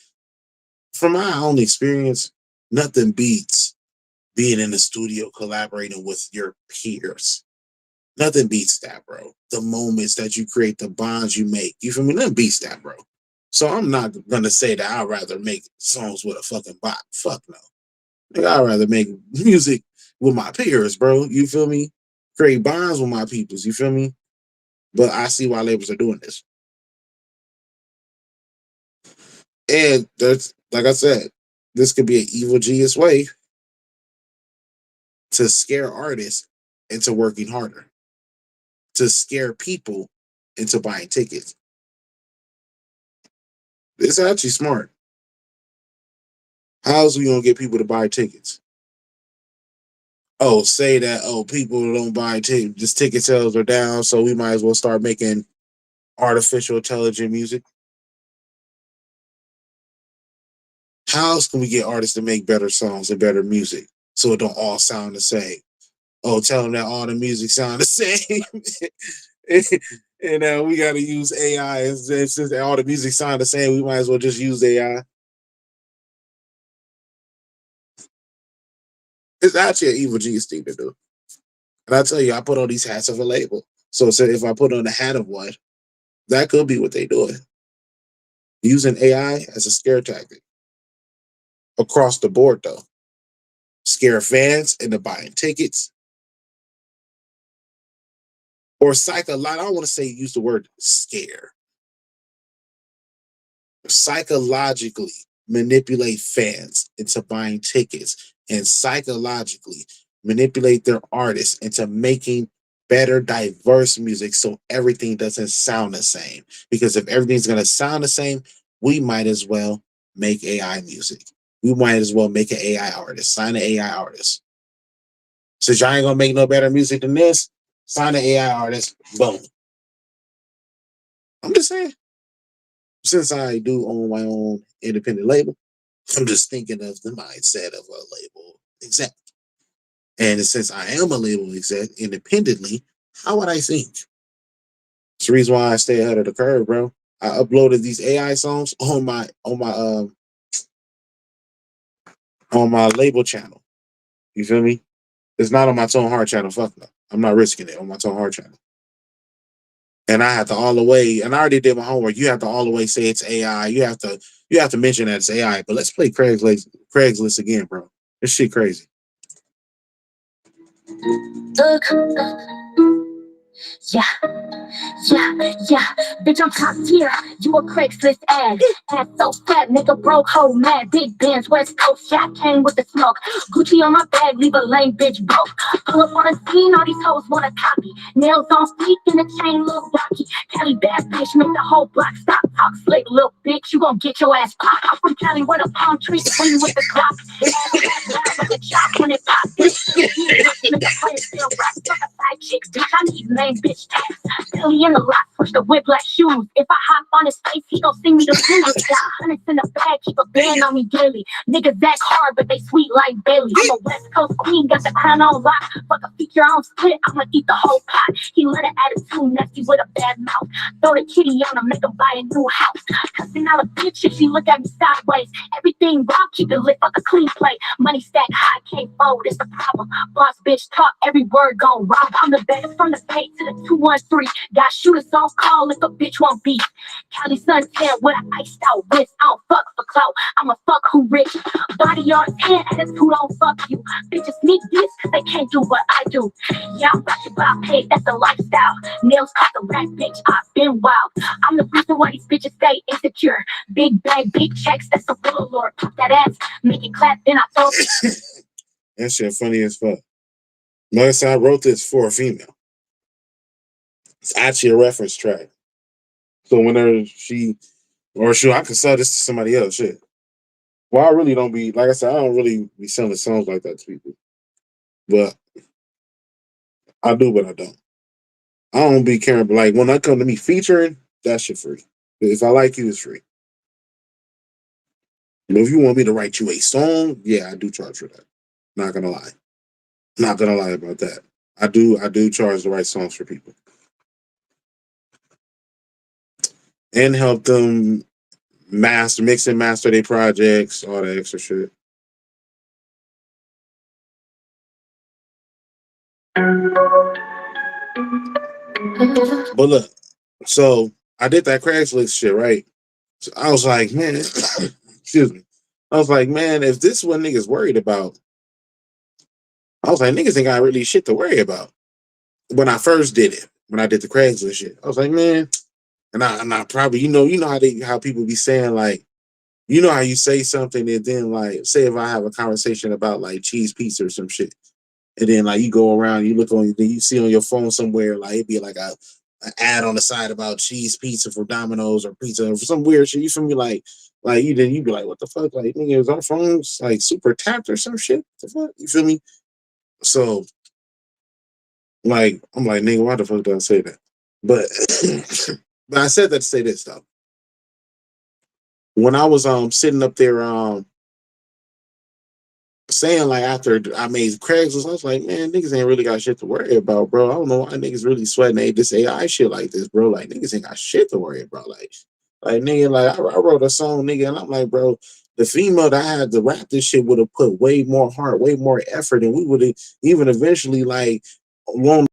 Speaker 1: from my own experience, nothing beats being in the studio collaborating with your peers. Nothing beats that, bro. The moments that you create, the bonds you make. You feel me? Nothing beats that, bro. So I'm not gonna say that I'd rather make songs with a fucking bot. Fuck no. Like, I'd rather make music with my peers, bro. You feel me? Create bonds with my peoples. You feel me? But I see why labels are doing this. And there's, like I said, this could be an evil genius way to scare artists into working harder, to scare people into buying tickets. It's actually smart. How's we gonna get people to buy tickets? Oh, say that, oh, people don't buy tickets, just ticket sales are down, so we might as well start making artificial intelligent music. How else can we get artists to make better songs and better music so it don't all sound the same? Oh, tell them that all the music sound the same, and we got to use AI. And since all the music sound the same, we might as well just use AI. It's actually an evil genius thing to do. And I tell you, I put on these hats of a label. So if I put on the hat of one, that could be what they doing. Using AI as a scare tactic across the board, though. Scare fans into buying tickets or psychological. I don't want to say use the word scare. Psychologically manipulate fans into buying tickets and psychologically manipulate their artists into making better diverse music so everything doesn't sound the same, because if everything's going to sound the same, we might as well make AI music. We might as well make an AI artist, sign an AI artist. Since y'all ain't gonna make no better music than this, sign an AI artist, boom. I'm just saying, since I do own my own independent label, I'm just thinking of the mindset of a label exec. And since I am a label exec independently, how would I think? It's the reason why I stay ahead of the curve, bro. I uploaded these AI songs on my label channel. You feel me? It's not on my Tone Hard channel. Fuck no. I'm not risking it on my Tone Hard channel. And I have to all the way, and I already did my homework. You have to all the way say it's AI. You have to mention that it's AI. But let's play Craigslist again, bro. This shit crazy.
Speaker 2: Yeah. Yeah, yeah, bitch, I'm top tier. You a Craigslist ad. Ass so fat, make a broke hoe mad. Big bands, West Coast, yeah, came with the smoke. Gucci on my bag, leave a lame bitch broke. Pull up on a scene, all these hoes wanna copy. Nails on feet and the chain look rocky. Cali bad bitch, make the whole block stop. Talk slick, little bitch, you gon' get your ass popped. I'm from Cali where the palm trees swing with the clock. Like a chop when it pops. Make the players feel rap. Fuck a side chick, bitch, I need lame bitch tax. Billy in the lot, push the whip like shoes. If I hop on his face, he gon' sing me the blues. Got hundreds in the bag, keep a band on me daily. Niggas act hard, but they sweet like Bailey. I'm a West Coast queen, got the crown on lock. Fuck a feature, I don't split, I'ma eat the whole pot. He let an attitude, nasty with a bad mouth. Throw the kitty on him, make him buy a new house. Cussing out a bitch if she look at me sideways. Everything raw, keep it lit, fuck a clean plate. Money stack high, can't fold, it's the problem. Boss bitch talk, every word gon' rob. I'm the best from the pay to the 213. Got shooters on call if a bitch won't beat. Cali suntan with an iced out wrist. I don't fuck for clout, I'ma fuck who rich. Body on 10, attitude don't fuck you. Bitches need this, cause they can't do what I do. Yeah, I'm ratchet, but I pay, that's the lifestyle. Nails cost a rat, bitch, I've been wild. I'm the reason why these bitches stay insecure. Big bag, big checks, that's the real lord. Pop that ass, make it clap, then I throw it.
Speaker 1: That shit funny as fuck. Notice I wrote this for a female. It's actually a reference track. So whenever I can sell this to somebody else, shit. Well, I really don't be, like I said, I don't really be selling songs like that to people. But I do, but I don't. I don't be caring. But like when I come to me featuring, that shit free. If I like you, it's free. But if you want me to write you a song, yeah, I do charge for that. Not gonna lie. Not gonna lie about that. I do charge the right songs for people and help them mix and master their projects, all that extra shit. But look, so I did that Craigslist shit, right? So I was like, man, excuse me. I was like, man, if this is what niggas worried about, I was like, niggas ain't got really shit to worry about. When I first did it, when I did the Craigslist shit, I was like, man, and I probably, you know how people be saying like, you know how you say something and then like, say if I have a conversation about like cheese pizza or some shit, and then like you go around, you look on, then you see on your phone somewhere like it'd be like a an ad on the side about cheese pizza for Domino's or pizza or some weird shit. You feel me? Like you be like, what the fuck? Like nigga, is our phones like super tapped or some shit? The fuck? You feel me? So like I'm like, nigga, why the fuck did I say that? But but I said that to say this though. When I was sitting up there saying like after I made Craigslist, I was like, man, niggas ain't really got shit to worry about, bro. I don't know why niggas really sweating this AI shit like this, bro. Like niggas ain't got shit to worry about. Like nigga, like I wrote a song, nigga, and I'm like, bro, the female that I had to rap this shit would have put way more heart, way more effort, and we would have even eventually like along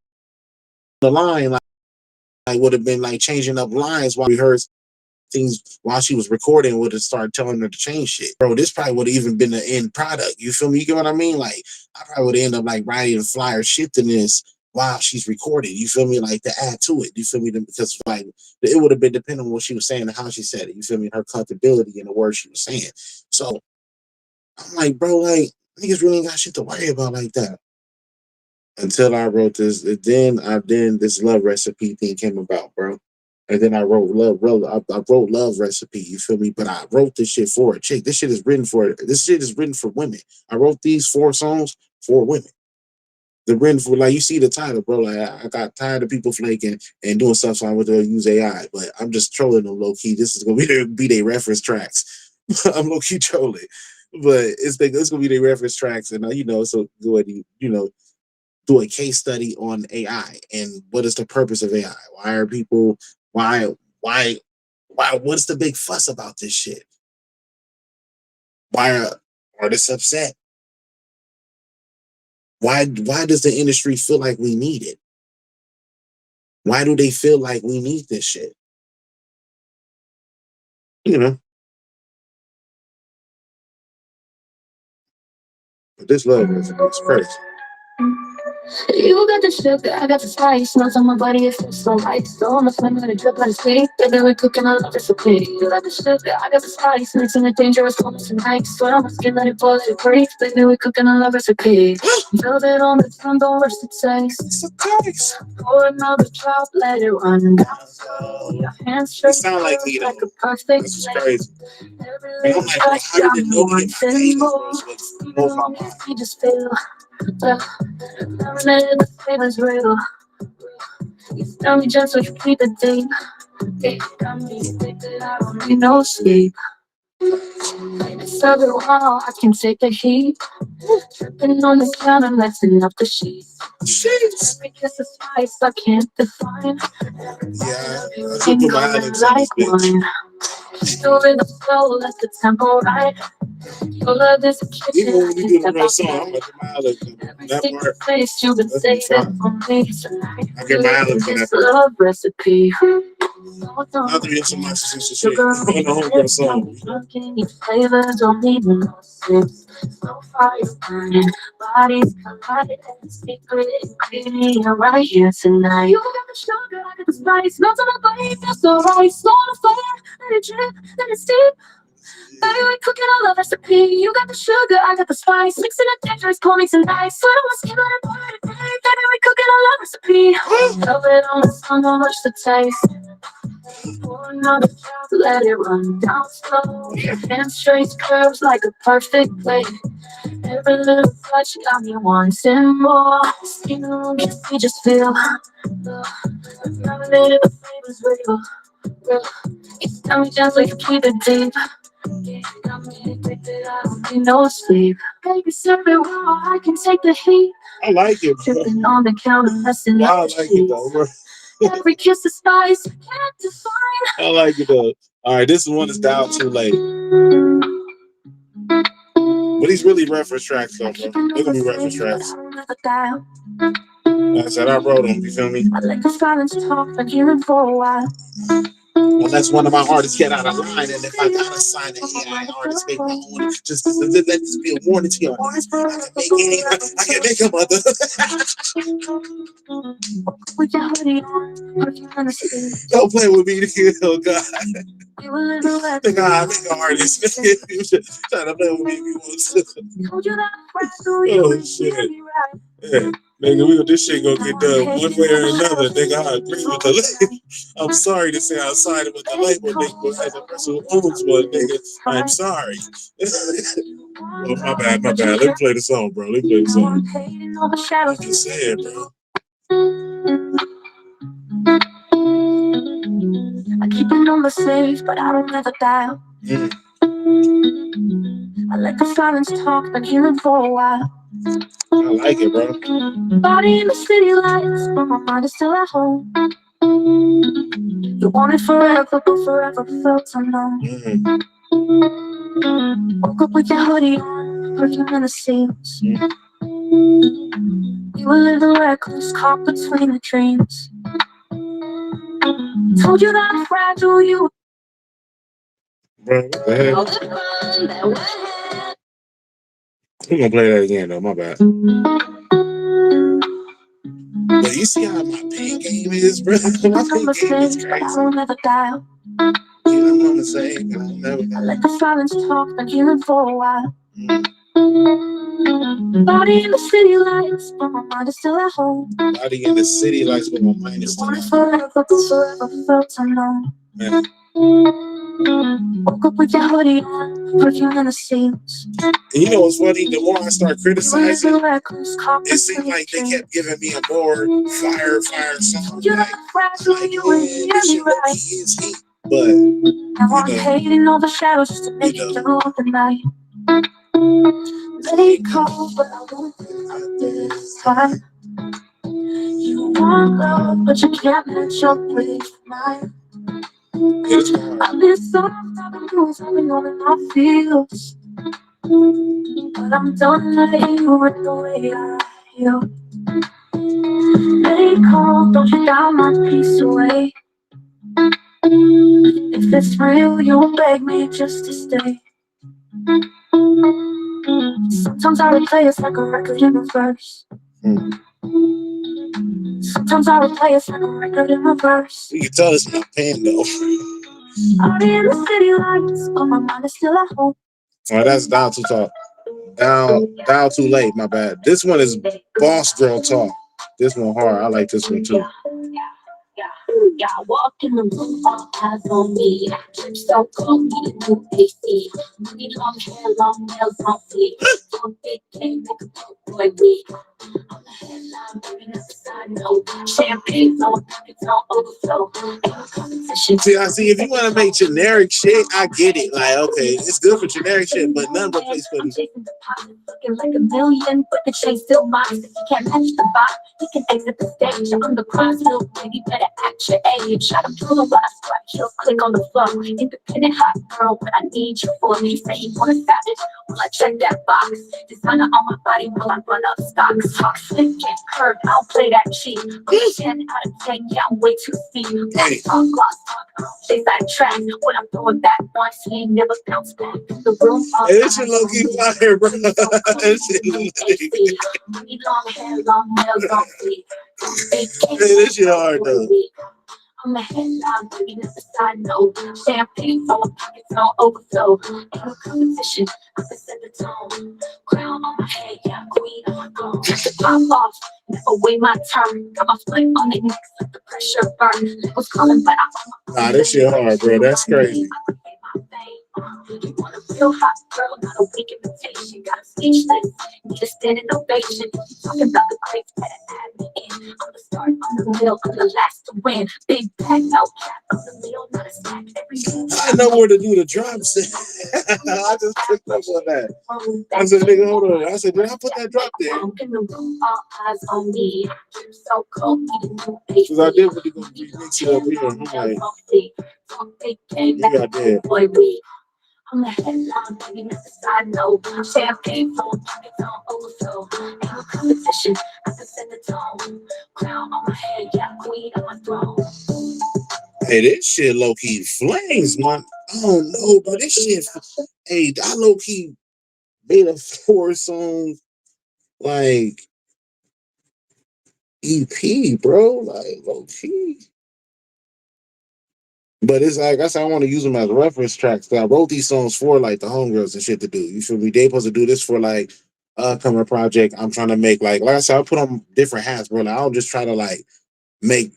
Speaker 1: the line, like would have been like changing up lines while we heard things while she was recording would have started telling her to change shit. Bro, this probably would have even been the end product. You feel me? You get what I mean? Like I probably would end up like writing a flyer shifting this while she's recording. You feel me? Like to add to it. You feel me? Because like it would have been depending on what she was saying and how she said it. You feel me? Her comfortability in the words she was saying. So I'm like, bro, like niggas really ain't got shit to worry about like that. Until I wrote this, then this love recipe thing came about, bro. And then I wrote I wrote love recipe. You feel me? But I wrote this shit for a chick. This shit is written for. This shit is written for women. I wrote these 4 songs for women. The written for like you see the title, bro. Like I got tired of people flaking and doing stuff, so I went to use AI. But I'm just trolling them low key. This is gonna be their reference tracks. I'm low key trolling, but it's gonna be their reference tracks, and so go ahead, do a case study on AI and what is the purpose of AI? Why are people why why what's the big fuss about this shit? Why are artists upset? Why does the industry feel like we need it? Why do they feel like we need this shit? You know, but this love is crazy.
Speaker 2: You got the sugar, I got the spice. Melts on my body, it feels so right. So much money when it drip on the sweet. Baby, we cooking all of recipe. You got the sugar, I got the spice. Mixing the dangerous moments and nights. Sweat on my skin, let it boil, it breathe. Baby, we cooking all of recipe. Velvet on the tongue, don't rush the taste. Pour another drop, let it run down slow. Your hands
Speaker 1: It
Speaker 2: straight
Speaker 1: sound like me though.
Speaker 2: like a perfect
Speaker 1: This is
Speaker 2: flame.
Speaker 1: crazy.
Speaker 2: Every
Speaker 1: Man, I'm
Speaker 2: little
Speaker 1: like, bro,
Speaker 2: touch
Speaker 1: how did
Speaker 2: got
Speaker 1: it
Speaker 2: me
Speaker 1: know to get my
Speaker 2: wanting
Speaker 1: haters,
Speaker 2: more.
Speaker 1: bro? So it
Speaker 2: Even
Speaker 1: blows my
Speaker 2: on
Speaker 1: mind.
Speaker 2: you just feel the flavor's real. You tell me just so you keep it deep. It got me addicted, I don't need no sleep. It's a little while, I can take the heat. Tripping on the counter, messing up the sheets.
Speaker 1: Sheets.
Speaker 2: Every kiss is spice I can't define.
Speaker 1: Yeah, I should put my
Speaker 2: Lingering
Speaker 1: Alex on
Speaker 2: like
Speaker 1: this bitch.
Speaker 2: wine. You in the flow, let the tempo right. Your love is a kitchen,
Speaker 1: Even
Speaker 2: I
Speaker 1: when you
Speaker 2: can
Speaker 1: do the
Speaker 2: step
Speaker 1: real song, I'm
Speaker 2: outside.
Speaker 1: gonna put my Alex on
Speaker 2: Every
Speaker 1: that
Speaker 2: secret
Speaker 1: part.
Speaker 2: place you've been
Speaker 1: Let's be
Speaker 2: saving
Speaker 1: fine.
Speaker 2: for me tonight.
Speaker 1: I get my Alex on that
Speaker 2: This
Speaker 1: part.
Speaker 2: love recipe. No,
Speaker 1: Not
Speaker 2: don't
Speaker 1: to be on some narcissistic shit
Speaker 2: sugar
Speaker 1: on the homegirl
Speaker 2: lips, got
Speaker 1: song.
Speaker 2: me drunken. Each flavor don't need no sips. No fire burning, bodies colliding. Secret ingredient right here tonight. You got the sugar, I got the spice. Melts on my body, feels so right. Slow on fire, let it drip, let it steep. Baby, we cooking all the recipe. You got the sugar, I got the spice. Mixing it dangerous, call me tonight. Sweat on my skin, let it pour it. Baby, we cooking all the recipe. Love it on the tongue, don't rush the taste. Pour another drop, let it run down slow. Your hands straight curves like a perfect plate. Every little touch got me wanting more. Skin on your feet, just feel the gravity, the flavor's real. You tell me gently, keep it deep. I don't need no sleep. Baby, serve it raw, I can take the heat.
Speaker 1: I like it, bro.
Speaker 2: Dripping on the counter, messing
Speaker 1: I
Speaker 2: up the
Speaker 1: like it though, bro.
Speaker 2: sheets. Every kiss is spice, can't define.
Speaker 1: I like it though. All right, this one is Dial Too Late. But these really reference tracks though, bro. They're gonna be reference tracks. Like I said, I wrote them, you feel me?
Speaker 2: I let the silence talk, been hearing for a while.
Speaker 1: Unless one of my artists get out of line, and if I gotta sign an AI artist, make my own, just let this be a warning to your artists. I can make any, I can make a mother. Don't play with me, oh God. Think I make an artist. Try to play with me if you want to. Oh shit. Yeah. Nigga, this shit gonna get done one way or another. Nigga, I agree with the label. I'm sorry to say I sided with the label, nigga, as a person who owns one, nigga. I'm sorry. Oh, my bad. Let me play the song, bro. Let me play the song. I'm just saying, bro.
Speaker 2: I keep it on the safe, but I don't ever dial. I let the silence talk, been hearing for a while.
Speaker 1: I like it, bro.
Speaker 2: Body in the city lights, but my mind is still at home. You want it forever, but forever felt unknown. Woke up with your hoodie on, perfume in the seams. You were living reckless, caught between the dreams. Told you that I'm fragile, you.
Speaker 1: Bro, what the hell? I'm gonna play that again, though. My bad. But you see how my pen game is, bro? My pen game is crazy.
Speaker 2: I don't ever dial.
Speaker 1: You know what I'm saying? I never
Speaker 2: I let the silence talk, been healing for a while. Body in the city lights, but my mind is still at home.
Speaker 1: Body in the city lights, but my mind is still at home.
Speaker 2: Forever, but forever felt unknown.
Speaker 1: Man.
Speaker 2: Woke up with your hoodie on, perfume in the seams.
Speaker 1: And you know what's funny? The more I start criticizing, it seemed like they kept giving me a more fire song. Like, yeah, this shit low-key is heat. But,
Speaker 2: I'm hating all the shadows just to make it through the night. Let it go, but I won't think this time. You want love, but you can't match up with mine. I've been soft, I've been bruised, I've been on my feels. But I'm done letting you rip the way I feel. Let it go, don't you down my peace away. If it's real, you'll beg me just to stay. Sometimes I replay it's like a record in reverse. Sometimes I replay it's like a record in reverse.
Speaker 1: You can tell it's not pen though.
Speaker 2: Out in the city lights, but my mind is still at home.
Speaker 1: Oh, that's Dial Too Talk. Dial Too Late, my bad. This one is Boss Girl Talk. This one hard. I like this one too.
Speaker 2: Yeah, walk in the room, all eyes on me. Drip so cold, need a new AC. Money long hair, long nails on fleek. Don't big game, make a broke boy weak. On the headline, baby, that's the side note. Champagne, no pockets, no overflow. Competition.
Speaker 1: See, if you want to make generic shit, I get it. Like, okay, it's good for generic shit, but none replace for this.
Speaker 2: Looking like a million, but the chase still mine. If you can't match the vibe, you can exit the stage. I'm the prize, little baby, better act your age. Shot him through the last scratch, he'll click on the floor. Independent hot girl, but I need you for me. Say you want a savage, well I check that box. Designer on my body while I run up stocks. Talk slick, get curved, I don't play that cheap. 10 out of 10, yeah, I'm way too steep. Gloss talk, they sidetrack. When I'm throwing back once, he ain't never bounced back. The room,
Speaker 1: hey, this shit low-key fire, bro. This shit
Speaker 2: money long hair, long nails, long sleeve.
Speaker 1: hey, this shit hard though.
Speaker 2: I'm a headline, baby, that's the side note. Champagne, so my pockets don't overflow. Ain't no competition, I can set the tone. Crown on my head, yeah, queen on my throne. To pop off, never wait my turn. Got my foot on the neck, let the pressure burn. Was calling, but I'm on my
Speaker 1: Nah, this shit hard, bro. That's crazy.
Speaker 2: You want a real hot girl, not a weak imitation. Got a speechless, need a standing ovation. Talking about the grades, better add me in. I'm the start, I'm the middle, I'm the last to win. Big bag, no cap, I'm the meal, not a snack. Every
Speaker 1: I know where to do the drops. I just picked up on that. I said, nigga, hold on. I said, did I put that drop there?
Speaker 2: in the room, all eyes on me. You're so cold, eating new
Speaker 1: Because I
Speaker 2: AC.
Speaker 1: did really go remix it up here. I'm like,
Speaker 2: Talk big game,
Speaker 1: maybe I did.
Speaker 2: boy, we. I'm the headline, baby, not the side note. Champagne full, pockets on overflow. Ain't no competition, I can set the tone. Crown on my head, yeah, queen on my throne.
Speaker 1: Hey, this shit low key flames, man. I don't know, but this shit. Hey, I low key made a 4 song like EP, bro. Like low key. But it's like I said, I want to use them as reference tracks. 'Cause I wrote these songs for like the homegirls and shit to do. You feel me? They supposed to do this for like upcoming project. I'm trying to make like I said, I put on different hats, bro. Like, I don't just try to like make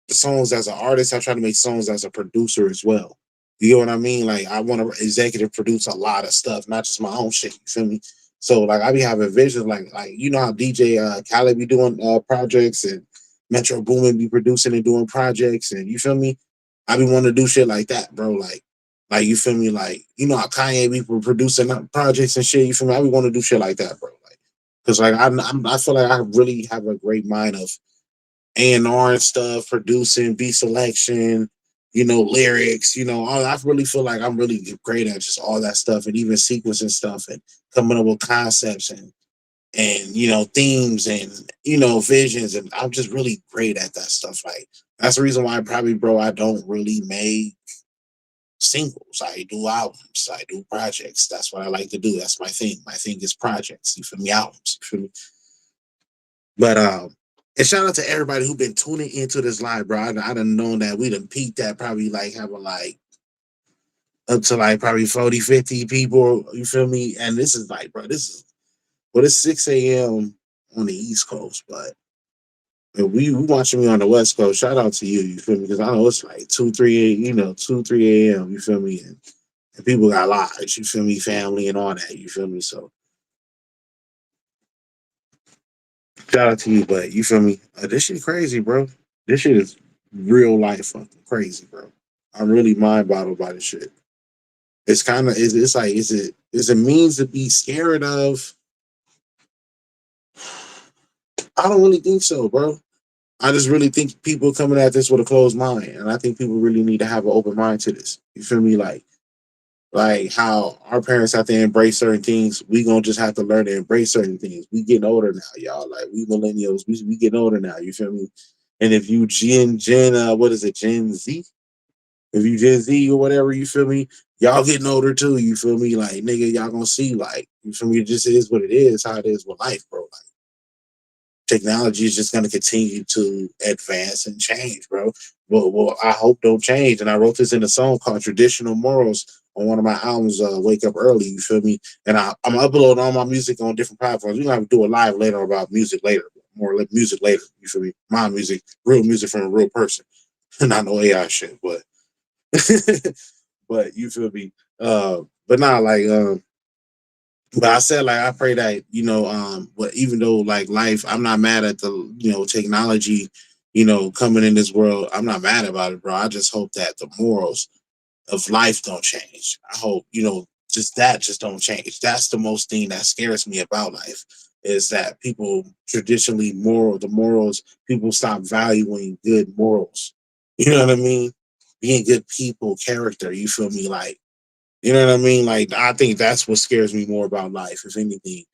Speaker 1: songs as an artist. I try to make songs as a producer as well. You know what I mean? Like I want to executive produce a lot of stuff, not just my own shit. You feel me? So like I be having visions, like you know how DJ Khaled be doing projects and Metro Boomin be producing and doing projects, and you feel me? I be wanting to do shit like that, bro. Like you feel me? Like you know how Kanye be producing projects and shit. You feel me? I be want to do shit like that, bro. Like because like I feel like I really have a great mind of A&R and stuff, producing, beat selection, you know, lyrics, you know, all, I really feel like I'm really great at just all that stuff and even sequencing stuff and coming up with concepts and you know themes and you know visions and I'm just really great at that stuff. Like that's the reason why probably bro I don't really make singles. I do albums. I do projects. That's what I like to do. That's my thing. My thing is projects. You feel me? Albums. You feel me? But and shout out to everybody who been tuning into this live, bro. I done known that we done peaked at probably like having like up to like probably 40, 50 people. You feel me? And this is like, bro, this is it's 6 a.m. on the East Coast, but we watching me on the West Coast. Shout out to you, you feel me? Because I know it's like 2, 3, you know, 2, 3 a.m. You feel me? And people got lives, you feel me, family and all that, you feel me? So shout out to you, but you feel me? This shit crazy, bro. This shit is real life fucking crazy, bro. I'm really mind boggled by this shit. It's kind of it's like is it means to be scared of? I don't really think so, bro. I just really think people coming at this with a closed mind, and I think people really need to have an open mind to this. You feel me? Like how our parents have to embrace certain things, we gonna just have to learn to embrace certain things. We getting older now, y'all. Like we millennials, we getting older now. You feel me? And if you what is it, Gen Z? If you Gen Z or whatever, you feel me? Y'all getting older too. You feel me? Like nigga, y'all gonna see like you feel me? It just is what it is, how it is with life, bro. Like technology is just going to continue to advance and change, bro. Well, I hope don't change. And I wrote this in a song called "Traditional Morals" on one of my albums, "Wake Up Early." You feel me? And I'm uploading all my music on different platforms. We're gonna have to do a live later about music later, more like music later. You feel me? My music, real music from a real person, not no AI shit. But but you feel me? But not like but I said like I pray that but even though like life, I'm not mad at the technology, coming in this world. I'm not mad about it, bro. I just hope that the morals of life don't change. I hope just that just don't change. That's the most thing that scares me about life is that people traditionally the morals, people stop valuing good morals. You know what I mean? Being good people, character. You feel me? Like you know what I mean? Like I think that's what scares me more about life, if anything.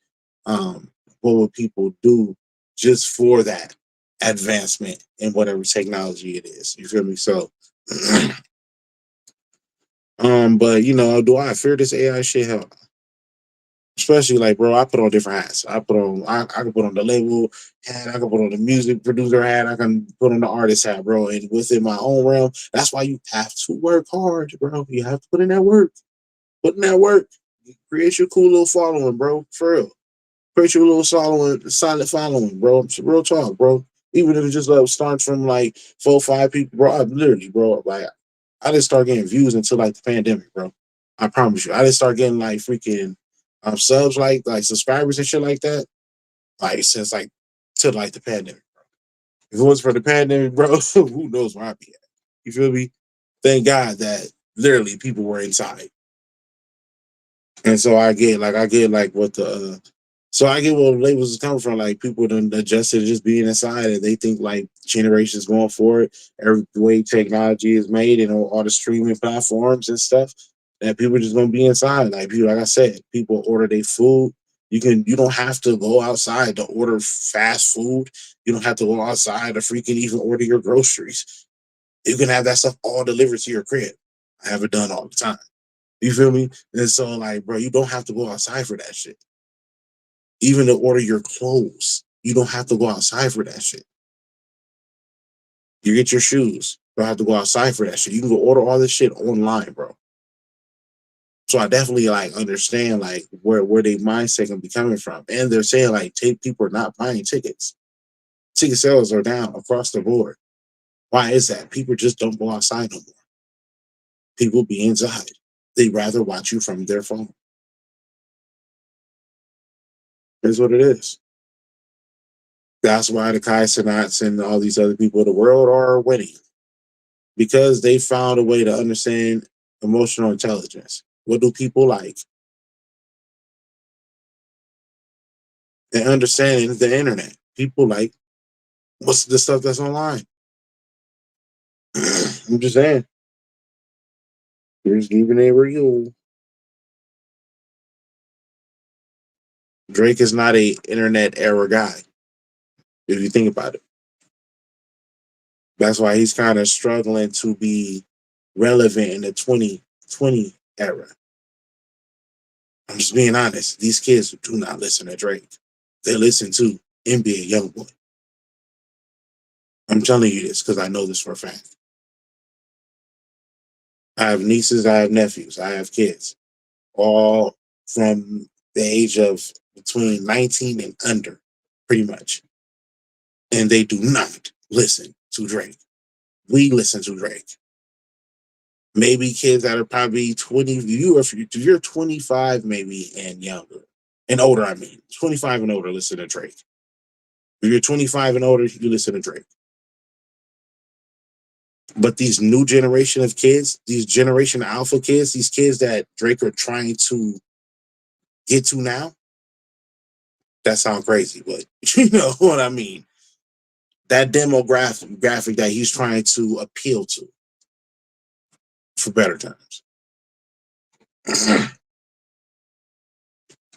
Speaker 1: What would people do just for that advancement in whatever technology it is? You feel me? So but do I fear this AI shit? Hell, especially like bro, I put on different hats. I can put on the label hat, I can put on the music producer hat, I can put on the artist hat, bro. And within my own realm, that's why you have to work hard, bro. You have to put in that work. Put in that work. Create your cool little following, bro. For real. Create your little silent following, bro. It's real talk, bro. Even if it just starts from like 4 or 5 people, bro. I literally, bro, like I didn't start getting views until like the pandemic, bro. I promise you. I didn't start getting like freaking subs like subscribers and shit like that. Like since like to like the pandemic. If it was for the pandemic, bro, who knows where I'd be at? You feel me? Thank God that literally people were inside. And so I get like what the so I get what labels is coming from. Like people done adjusted to just being inside and they think like generations going forward, every way technology is made and all the streaming platforms and stuff, that people just gonna be inside. Like people, like I said, people order their food. You don't have to go outside to order fast food. You don't have to go outside to freaking even order your groceries. You can have that stuff all delivered to your crib. I have it done all the time. You feel me? And so, like, bro, you don't have to go outside for that shit. Even to order your clothes, you don't have to go outside for that shit. You get your shoes, you don't have to go outside for that shit. You can go order all this shit online, bro. So I definitely like understand like where their mindset can be coming from, and they're saying like, take people are not buying tickets. Ticket sales are down across the board. Why is that? People just don't go outside no more. People be inside. They rather watch you from their phone. Is what it is. That's why the Kai Cenats and all these other people in the world are winning because they found a way to understand emotional intelligence. What do people like? And understanding the internet. People like what's the stuff that's online. I'm just saying. Here's keeping it real. Drake is not a internet era guy. If you think about it, that's why he's kind of struggling to be relevant in the 2020 era. I'm just being honest. These kids do not listen to Drake. They listen to NBA YoungBoy. I'm telling you this because I know this for a fact. I have nieces, I have nephews, I have kids, all from the age of between 19 and under, pretty much. And they do not listen to Drake. We listen to Drake. Maybe kids that are probably 20, if you're 25 maybe and younger, and older, I mean, 25 and older, listen to Drake. If you're 25 and older, you listen to Drake. But these new generation of kids, these generation alpha kids, these kids that Drake are trying to get to now, that sounds crazy, but you know what I mean. That demographic that he's trying to appeal to, for better times.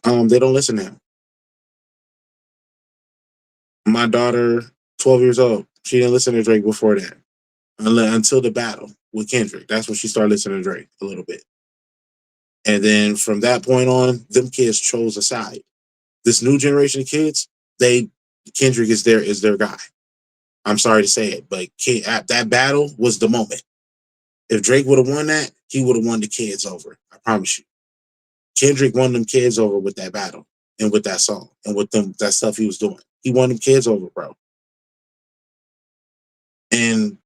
Speaker 1: They don't listen to him. My daughter, 12 years old, she didn't listen to Drake before that. Until the battle with Kendrick. That's when she started listening to Drake a little bit. And then from that point on, them kids chose a side. This new generation of kids, they Kendrick is their guy. I'm sorry to say it, but that battle was the moment. If Drake would have won that, he would have won the kids over. I promise you. Kendrick won them kids over with that battle and with that song and with them that stuff he was doing. He won them kids over, bro. And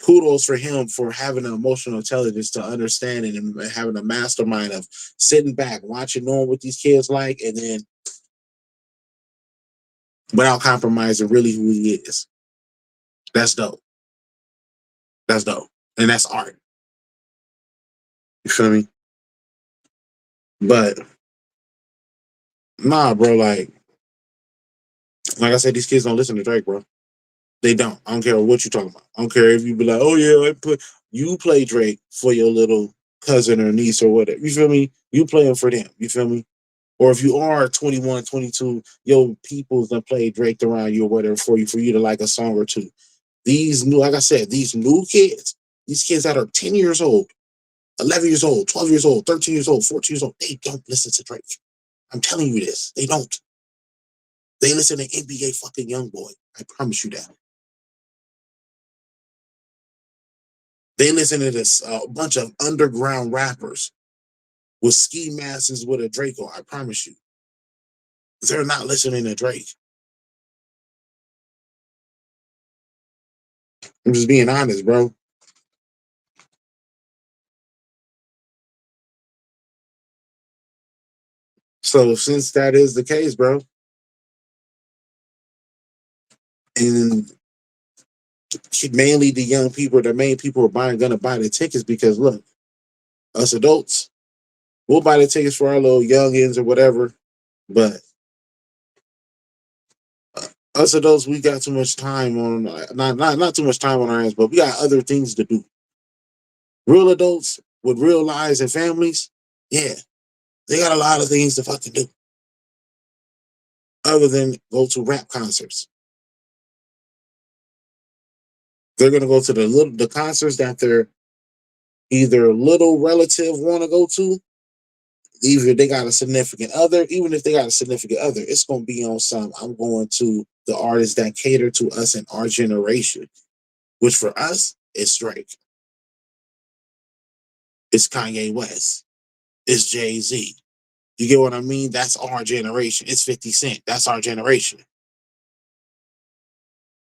Speaker 1: kudos for him for having an emotional intelligence to understand it and having a mastermind of sitting back, watching, knowing what these kids like, and then without compromising really who he is. That's dope. That's dope. And that's art. You feel me? But nah, bro, like I said, these kids don't listen to Drake, bro. They don't. I don't care what you're talking about. I don't care if you be like, oh yeah, you play Drake for your little cousin or niece or whatever. You feel me? You play him for them. You feel me? Or if you are 21, 22, your people's gonna play Drake around you or whatever for you to like a song or two. These new, like I said, these new kids, these kids that are 10 years old, 11 years old, 12 years old, 13 years old, 14 years old, they don't listen to Drake. I'm telling you this. They don't. They listen to NBA fucking YoungBoy. I promise you that. They listen to this bunch of underground rappers with ski masks with a Draco. I promise you. They're not listening to Drake. I'm just being honest, bro. So since that is the case, bro, and mainly the young people, the main people are gonna buy the tickets because look, us adults, we'll buy the tickets for our little youngins or whatever, but us adults, we got too much time on not too much time on our hands, but we got other things to do. Real adults with real lives and families, yeah, they got a lot of things to fucking do other than go to rap concerts. They're gonna go to the concerts that their either little relative want to go to. Either they got a significant other, even if they got a significant other, it's gonna be on some. I'm going to the artists that cater to us in our generation, which for us is Drake, it's Kanye West, it's Jay-Z. You get what I mean? That's our generation. It's 50 Cent. That's our generation.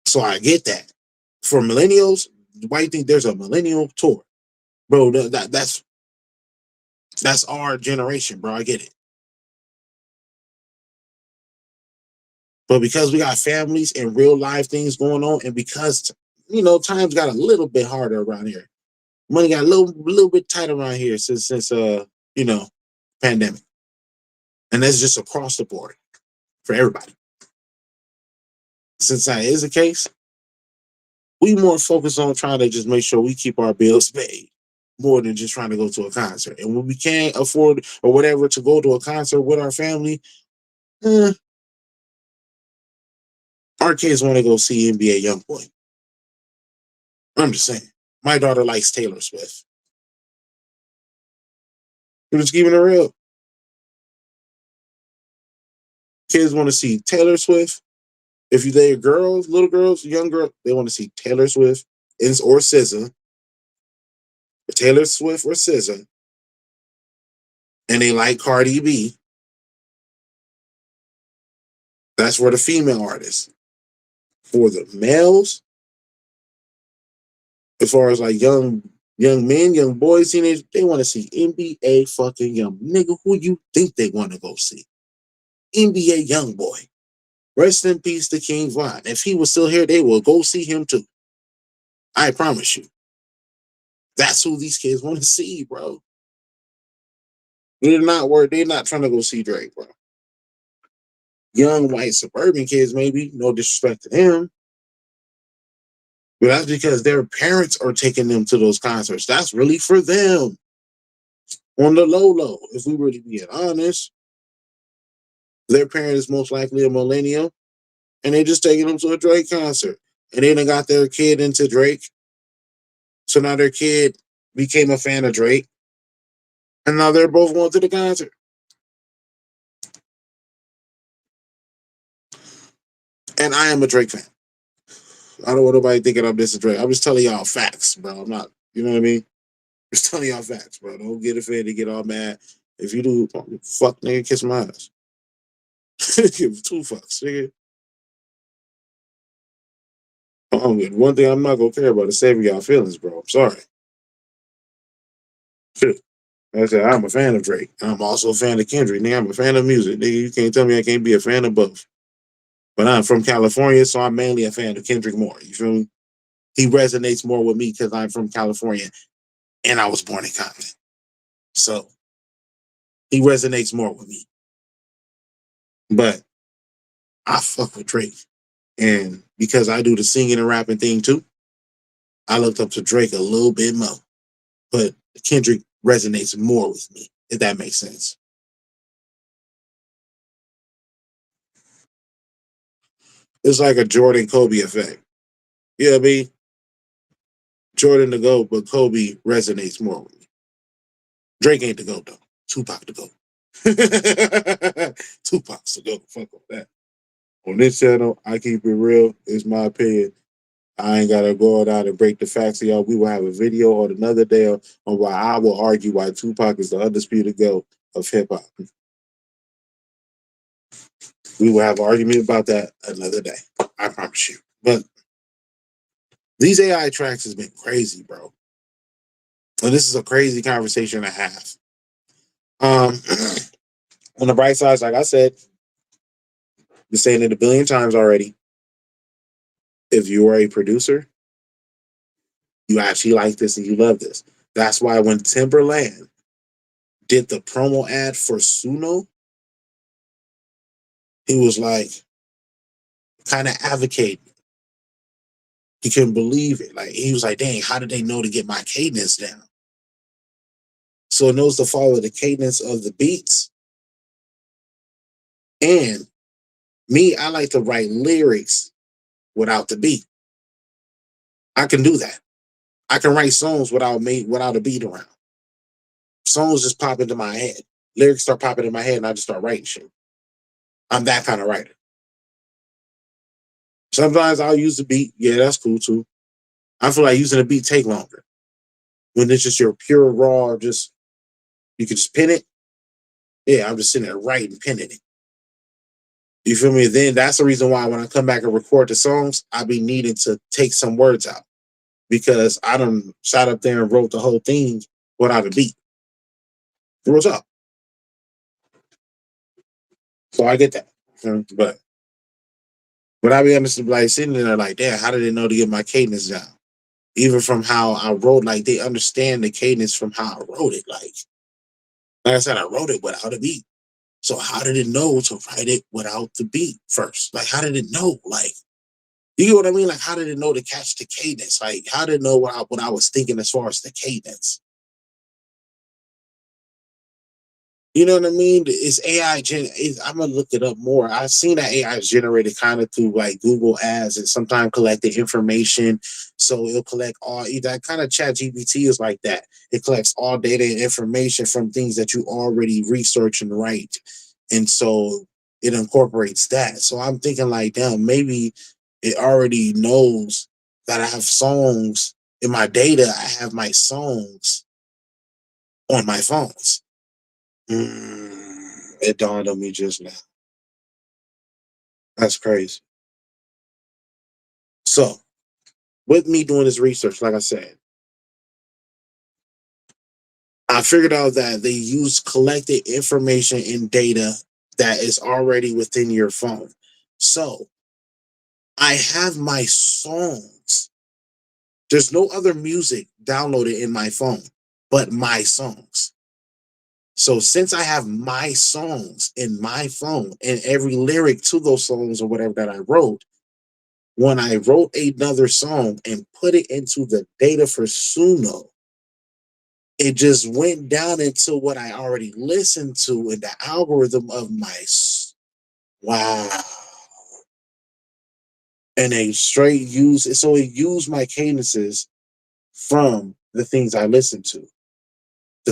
Speaker 1: So I get that. For millennials, why do you think there's a millennial tour? Bro, that's our generation, bro. I get it. But because we got families and real life things going on, and because times got a little bit harder around here. Money got a little bit tight around here since you know, pandemic. And that's just across the board for everybody. Since that is the case, we more focused on trying to just make sure we keep our bills paid more than just trying to go to a concert. And when we can't afford or whatever to go to a concert with our family, eh, our kids want to go see NBA YoungBoy. I'm just saying. My daughter likes Taylor Swift. I'm just keeping it real. Kids want to see Taylor Swift. If they're girls, little girls, young girls, they want to see Taylor Swift or SZA, Taylor Swift or SZA, and they like Cardi B. That's for the female artists. For the males, as far as like young men, young boys, teenagers, they want to see NBA fucking young nigga. Who you think they want to go see? NBA YoungBoy. Rest in peace to King Von. If he was still here, they will go see him too. I promise you. That's who these kids want to see, bro. They're not worried. They're not trying to go see Drake, bro. Young white suburban kids, maybe. No disrespect to them. But that's because their parents are taking them to those concerts. That's really for them. On the low, if we really being honest, their parent is most likely a millennial, and they just taking them to a Drake concert. And they done got their kid into Drake. So now their kid became a fan of Drake. And now they're both going to the concert. And I am a Drake fan. I don't want nobody thinking I'm this Drake. I'm just telling y'all facts, bro. I'm not, you know what I mean? Just telling y'all facts, bro. Don't get offended, get all mad. If you do, fuck nigga, kiss my ass. Give two fucks, nigga. One thing I'm not gonna care about is saving y'all feelings, bro. I'm sorry. Shit. Like I said, I'm a fan of Drake. I'm also a fan of Kendrick. Nigga, I'm a fan of music. Nigga, you can't tell me I can't be a fan of both. But I'm from California, so I'm mainly a fan of Kendrick more. You feel me? He resonates more with me because I'm from California and I was born in Compton. So he resonates more with me. But I fuck with Drake. And because I do the singing and rapping thing too, I looked up to Drake a little bit more. But Kendrick resonates more with me, if that makes sense. It's like a Jordan Kobe effect. You know what I mean? Jordan the GOAT, but Kobe resonates more with me. Drake ain't the GOAT though. Tupac the GOAT. Tupac's the GOAT. Fuck all that. On this channel, I keep it real. It's my opinion. I ain't gotta go out and break the facts to y'all. We will have a video on another day on why I will argue why Tupac is the undisputed GOAT of hip hop. We will have an argument about that another day. I promise you. But these AI tracks has been crazy, bro. And this is a crazy conversation to have. Um, On the bright side, like I said, been saying it a billion times already. If you are a producer, you actually like this and you love this. That's why when Timberland did the promo ad for Suno, he was like kind of advocating. He couldn't believe it. Like he was like, dang, how did they know to get my cadence down? So it knows to follow the cadence of the beats. And me, I like to write lyrics without the beat. I can do that. I can write songs without a beat around. Songs just pop into my head. Lyrics start popping in my head and I just start writing shit. I'm that kind of writer. Sometimes I'll use the beat. Yeah, that's cool too. I feel like using a beat take longer. When it's just your pure raw, just you can just pin it. Yeah, I'm just sitting there writing, pinning it. You feel me? Then that's the reason why when I come back and record the songs, I be needing to take some words out because I done sat up there and wrote the whole thing without a beat. What's up? So I get that. But I be honest, like sitting there like, damn, how did they know to get my cadence down? Even from how I wrote, like they understand the cadence from how I wrote it. Like I said, I wrote it without a beat. So how did it know to write it without the beat first? Like how did it know? Like you get what I mean? Like how did it know to catch the cadence? Like how did it know what I was thinking as far as the cadence? You know what I mean? It's AI. I'm gonna look it up more. I've seen that AI is generated kind of through like Google Ads and sometimes collect the information. So it'll collect all that kind of Chat GPT is like that. It collects all data and information from things that you already research and write, and so it incorporates that. So I'm thinking like, damn, maybe it already knows that I have songs in my data. I have my songs on my phones. It dawned on me just now. That's crazy. So, with me doing this research, like I said, I figured out that they use collected information and data that is already within your phone. So, I have my songs. There's no other music downloaded in my phone but my songs. So, since I have my songs in my phone and every lyric to those songs or whatever that I wrote, when I wrote another song and put it into the data for Suno, it just went down into what I already listened to in the algorithm of wow. And they straight use it. So it used my cadences from the things I listened to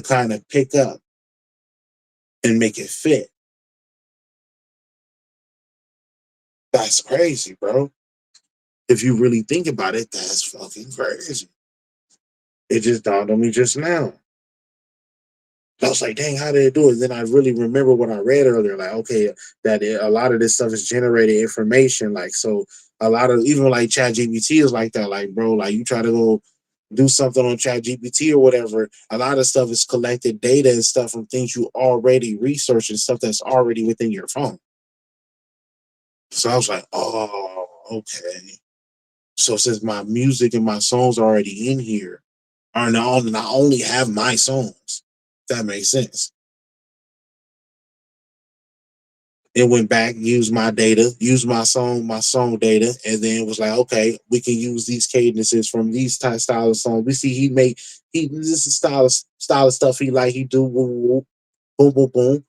Speaker 1: kind of pick up and make it fit. That's crazy, bro. If you really think about it, that's fucking crazy. It just dawned on me just now. I was like, dang, how did it do it? Then I really remember what I read earlier. Like, okay, a lot of this stuff is generated information. Like, so a lot of even like Chat GPT is like that. Like, bro, like you try to go do something on Chat GPT or whatever. A lot of stuff is collected data and stuff from things you already researched and stuff that's already within your phone. So I was like, oh, okay. So since my music and my songs are already in here, I not only have my songs. If that makes sense. It went back, used my data, used my song data, and then it was like, okay, we can use these cadences from these type style of songs. We see he this is style of stuff he like. He do boom boom boom boom boom.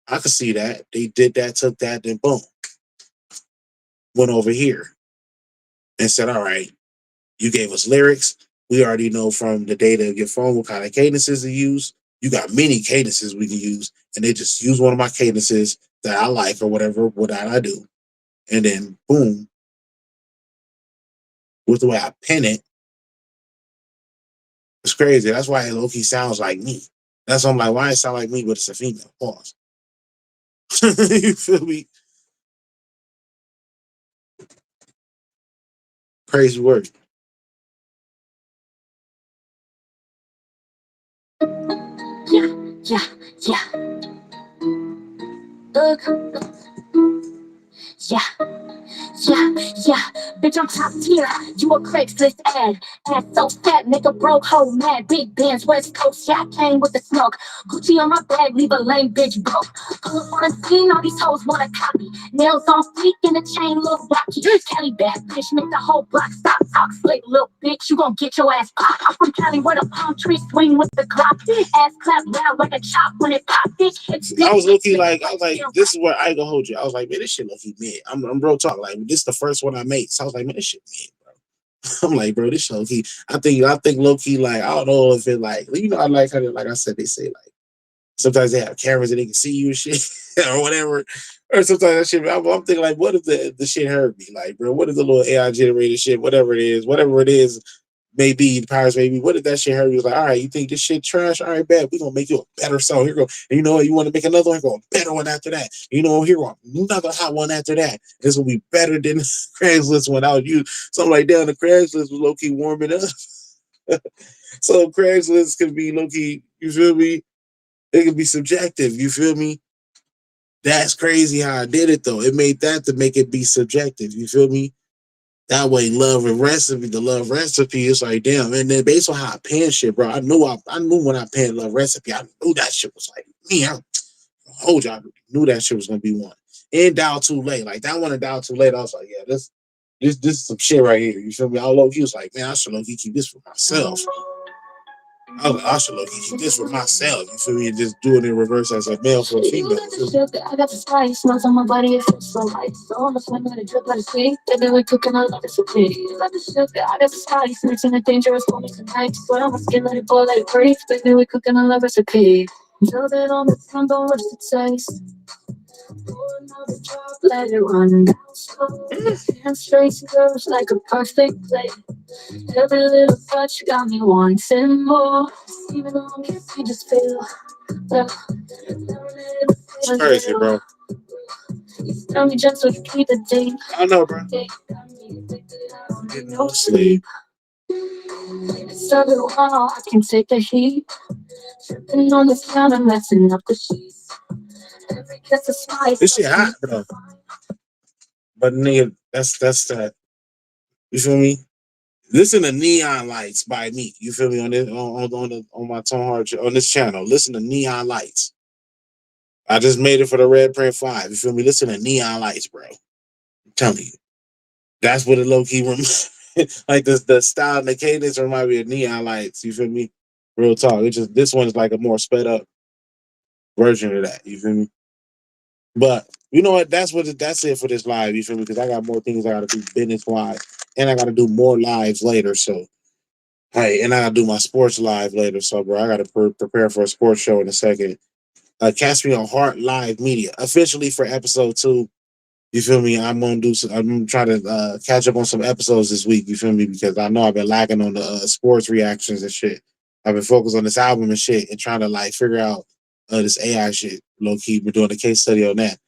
Speaker 1: I could see that. They did that, took that, then boom, went over here and said, all right, you gave us lyrics. We already know from the data of your phone what kind of cadences to use. You got many cadences we can use, and they just use one of my cadences that I like or whatever, what I do. And then boom, with the way I pin it, it's crazy. That's why it low-key sounds like me. That's why I'm like, why it sound like me, but it's a female. Pause. You feel me? Crazy word.
Speaker 2: Yeah, yeah, yeah. Look, yeah. Yeah, yeah, bitch, I'm top tier. You a Craigslist ad. Ass so fat, make a broke hoe mad. Big bands, West Coast, yeah, I came with the smoke. Gucci on my bag, leave a lame bitch broke. Pull up on the scene, all these hoes wanna copy. Nails on fleek and the chain look rocky. Cali bad bitch, make the whole block stop. Talk slick, little bitch, you gon' get your ass popped. I'm from Cali where the palm trees swing with the Glock. Ass clap loud like a chop when it pop. Bitch,
Speaker 1: I was looking like, I was like, this is where I ain't gonna hold you. I was like, man, this shit look mid. I'm real talk. Like, this is the first one I made. So I was like, man, this shit mid, bro. I'm like, bro, this shit low key. I think low key, like, I don't know if it like, you know, I like how, like I said, they say like sometimes they have cameras and they can see you and shit or whatever. Or sometimes that shit, I'm thinking like, what if the shit heard me? Like, bro, what if the little AI generated shit, whatever it is, maybe the powers maybe. What if that shit heard? He was like, all right, you think this shit trash? All right, bad. We're gonna make you a better song. Here you go. And you know what? You want to make another one? Go a better one after that. You know, here go another hot one after that. This will be better than the Craigslist one. I would use something like that. The Craigslist was low key warming up. So Craigslist could be low key. You feel me? It could be subjective. You feel me? That's crazy how I did it though. It made that to make it be subjective. You feel me? That way, love and recipe, the love recipe is like damn. And then based on how I pen shit, bro, I knew when I penned love recipe, I knew that shit was like me. I hold y'all knew that shit was gonna be one. And Down Too Late, like that one and Down Too Late, I was like, yeah, this is some shit right here. You feel me? I low key was like, man, I should low key keep this for myself. I was like, I should low key keep this for myself. You feel me? And just do it in reverse as a male for a
Speaker 2: You
Speaker 1: female.
Speaker 2: got the sugar, I got the spice. Smells on my body, it feels so light. So on the swing, let it drip, let it sweet. Baby, we cooking, I love it so pretty. You got the sugar, I got the spice. Mixing the dangerous moments tonight. Sweat on my skin, let it boil, let it breathe. Baby, we cooking, I love recipe. Velvet on the tongue, don't rush the taste. Pour another drop, let it run down slow. Hands straight to girls like a perfect play. Every little touch got me wanting more. Even though I'm kissing, just feel. Well,
Speaker 1: It's crazy, bro.
Speaker 2: tell me just so you keep it deep.
Speaker 1: I know, bro. Getting no sleep.
Speaker 2: It's a little while, I can take the heat. Tripping on this ground and messing up the sheets. Every kiss is spice.
Speaker 1: This shit hot, bro. But nigga, that's that. You feel me? Listen to Neon Lights by me. You feel me on this on my Tone Hard on this channel. Listen to Neon Lights. I just made it for the Red Print 5. You feel me? Listen to Neon Lights, bro. I'm telling you. That's what it low key like the style and the cadence remind me of Neon Lights. You feel me? Real talk. It's just this one is like a more sped up version of that. You feel me? But you know what? That's it for this live. You feel me? Because I got more things I gotta do business wise. And I gotta do more lives later. So hey, and I gotta do my sports live later. So bro, I gotta prepare for a sports show in a second. Catch me on Heart Live Media officially for episode 2. You feel me? I'm gonna do. I'm trying to catch up on some episodes this week. You feel me? Because I know I've been lacking on the sports reactions and shit. I've been focused on this album and shit, and trying to like figure out this AI shit. Low key, we're doing a case study on that.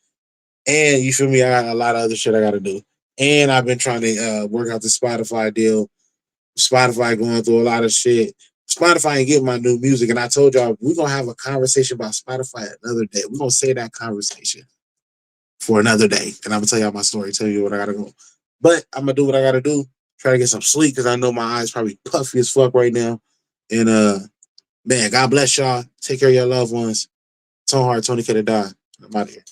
Speaker 1: And you feel me? I got a lot of other shit I got to do. And I've been trying to work out the Spotify deal. Spotify going through a lot of shit. Spotify ain't getting my new music, and I told y'all we're gonna have a conversation about Spotify another day. We're gonna say that conversation for another day. And I'm gonna tell y'all my story, tell you what I gotta go. But I'm gonna do what I gotta do. Try to get some sleep because I know my eyes probably puffy as fuck right now. And man, God bless y'all. Take care of your loved ones. Tone Hard, Tony K to die. I'm out of here.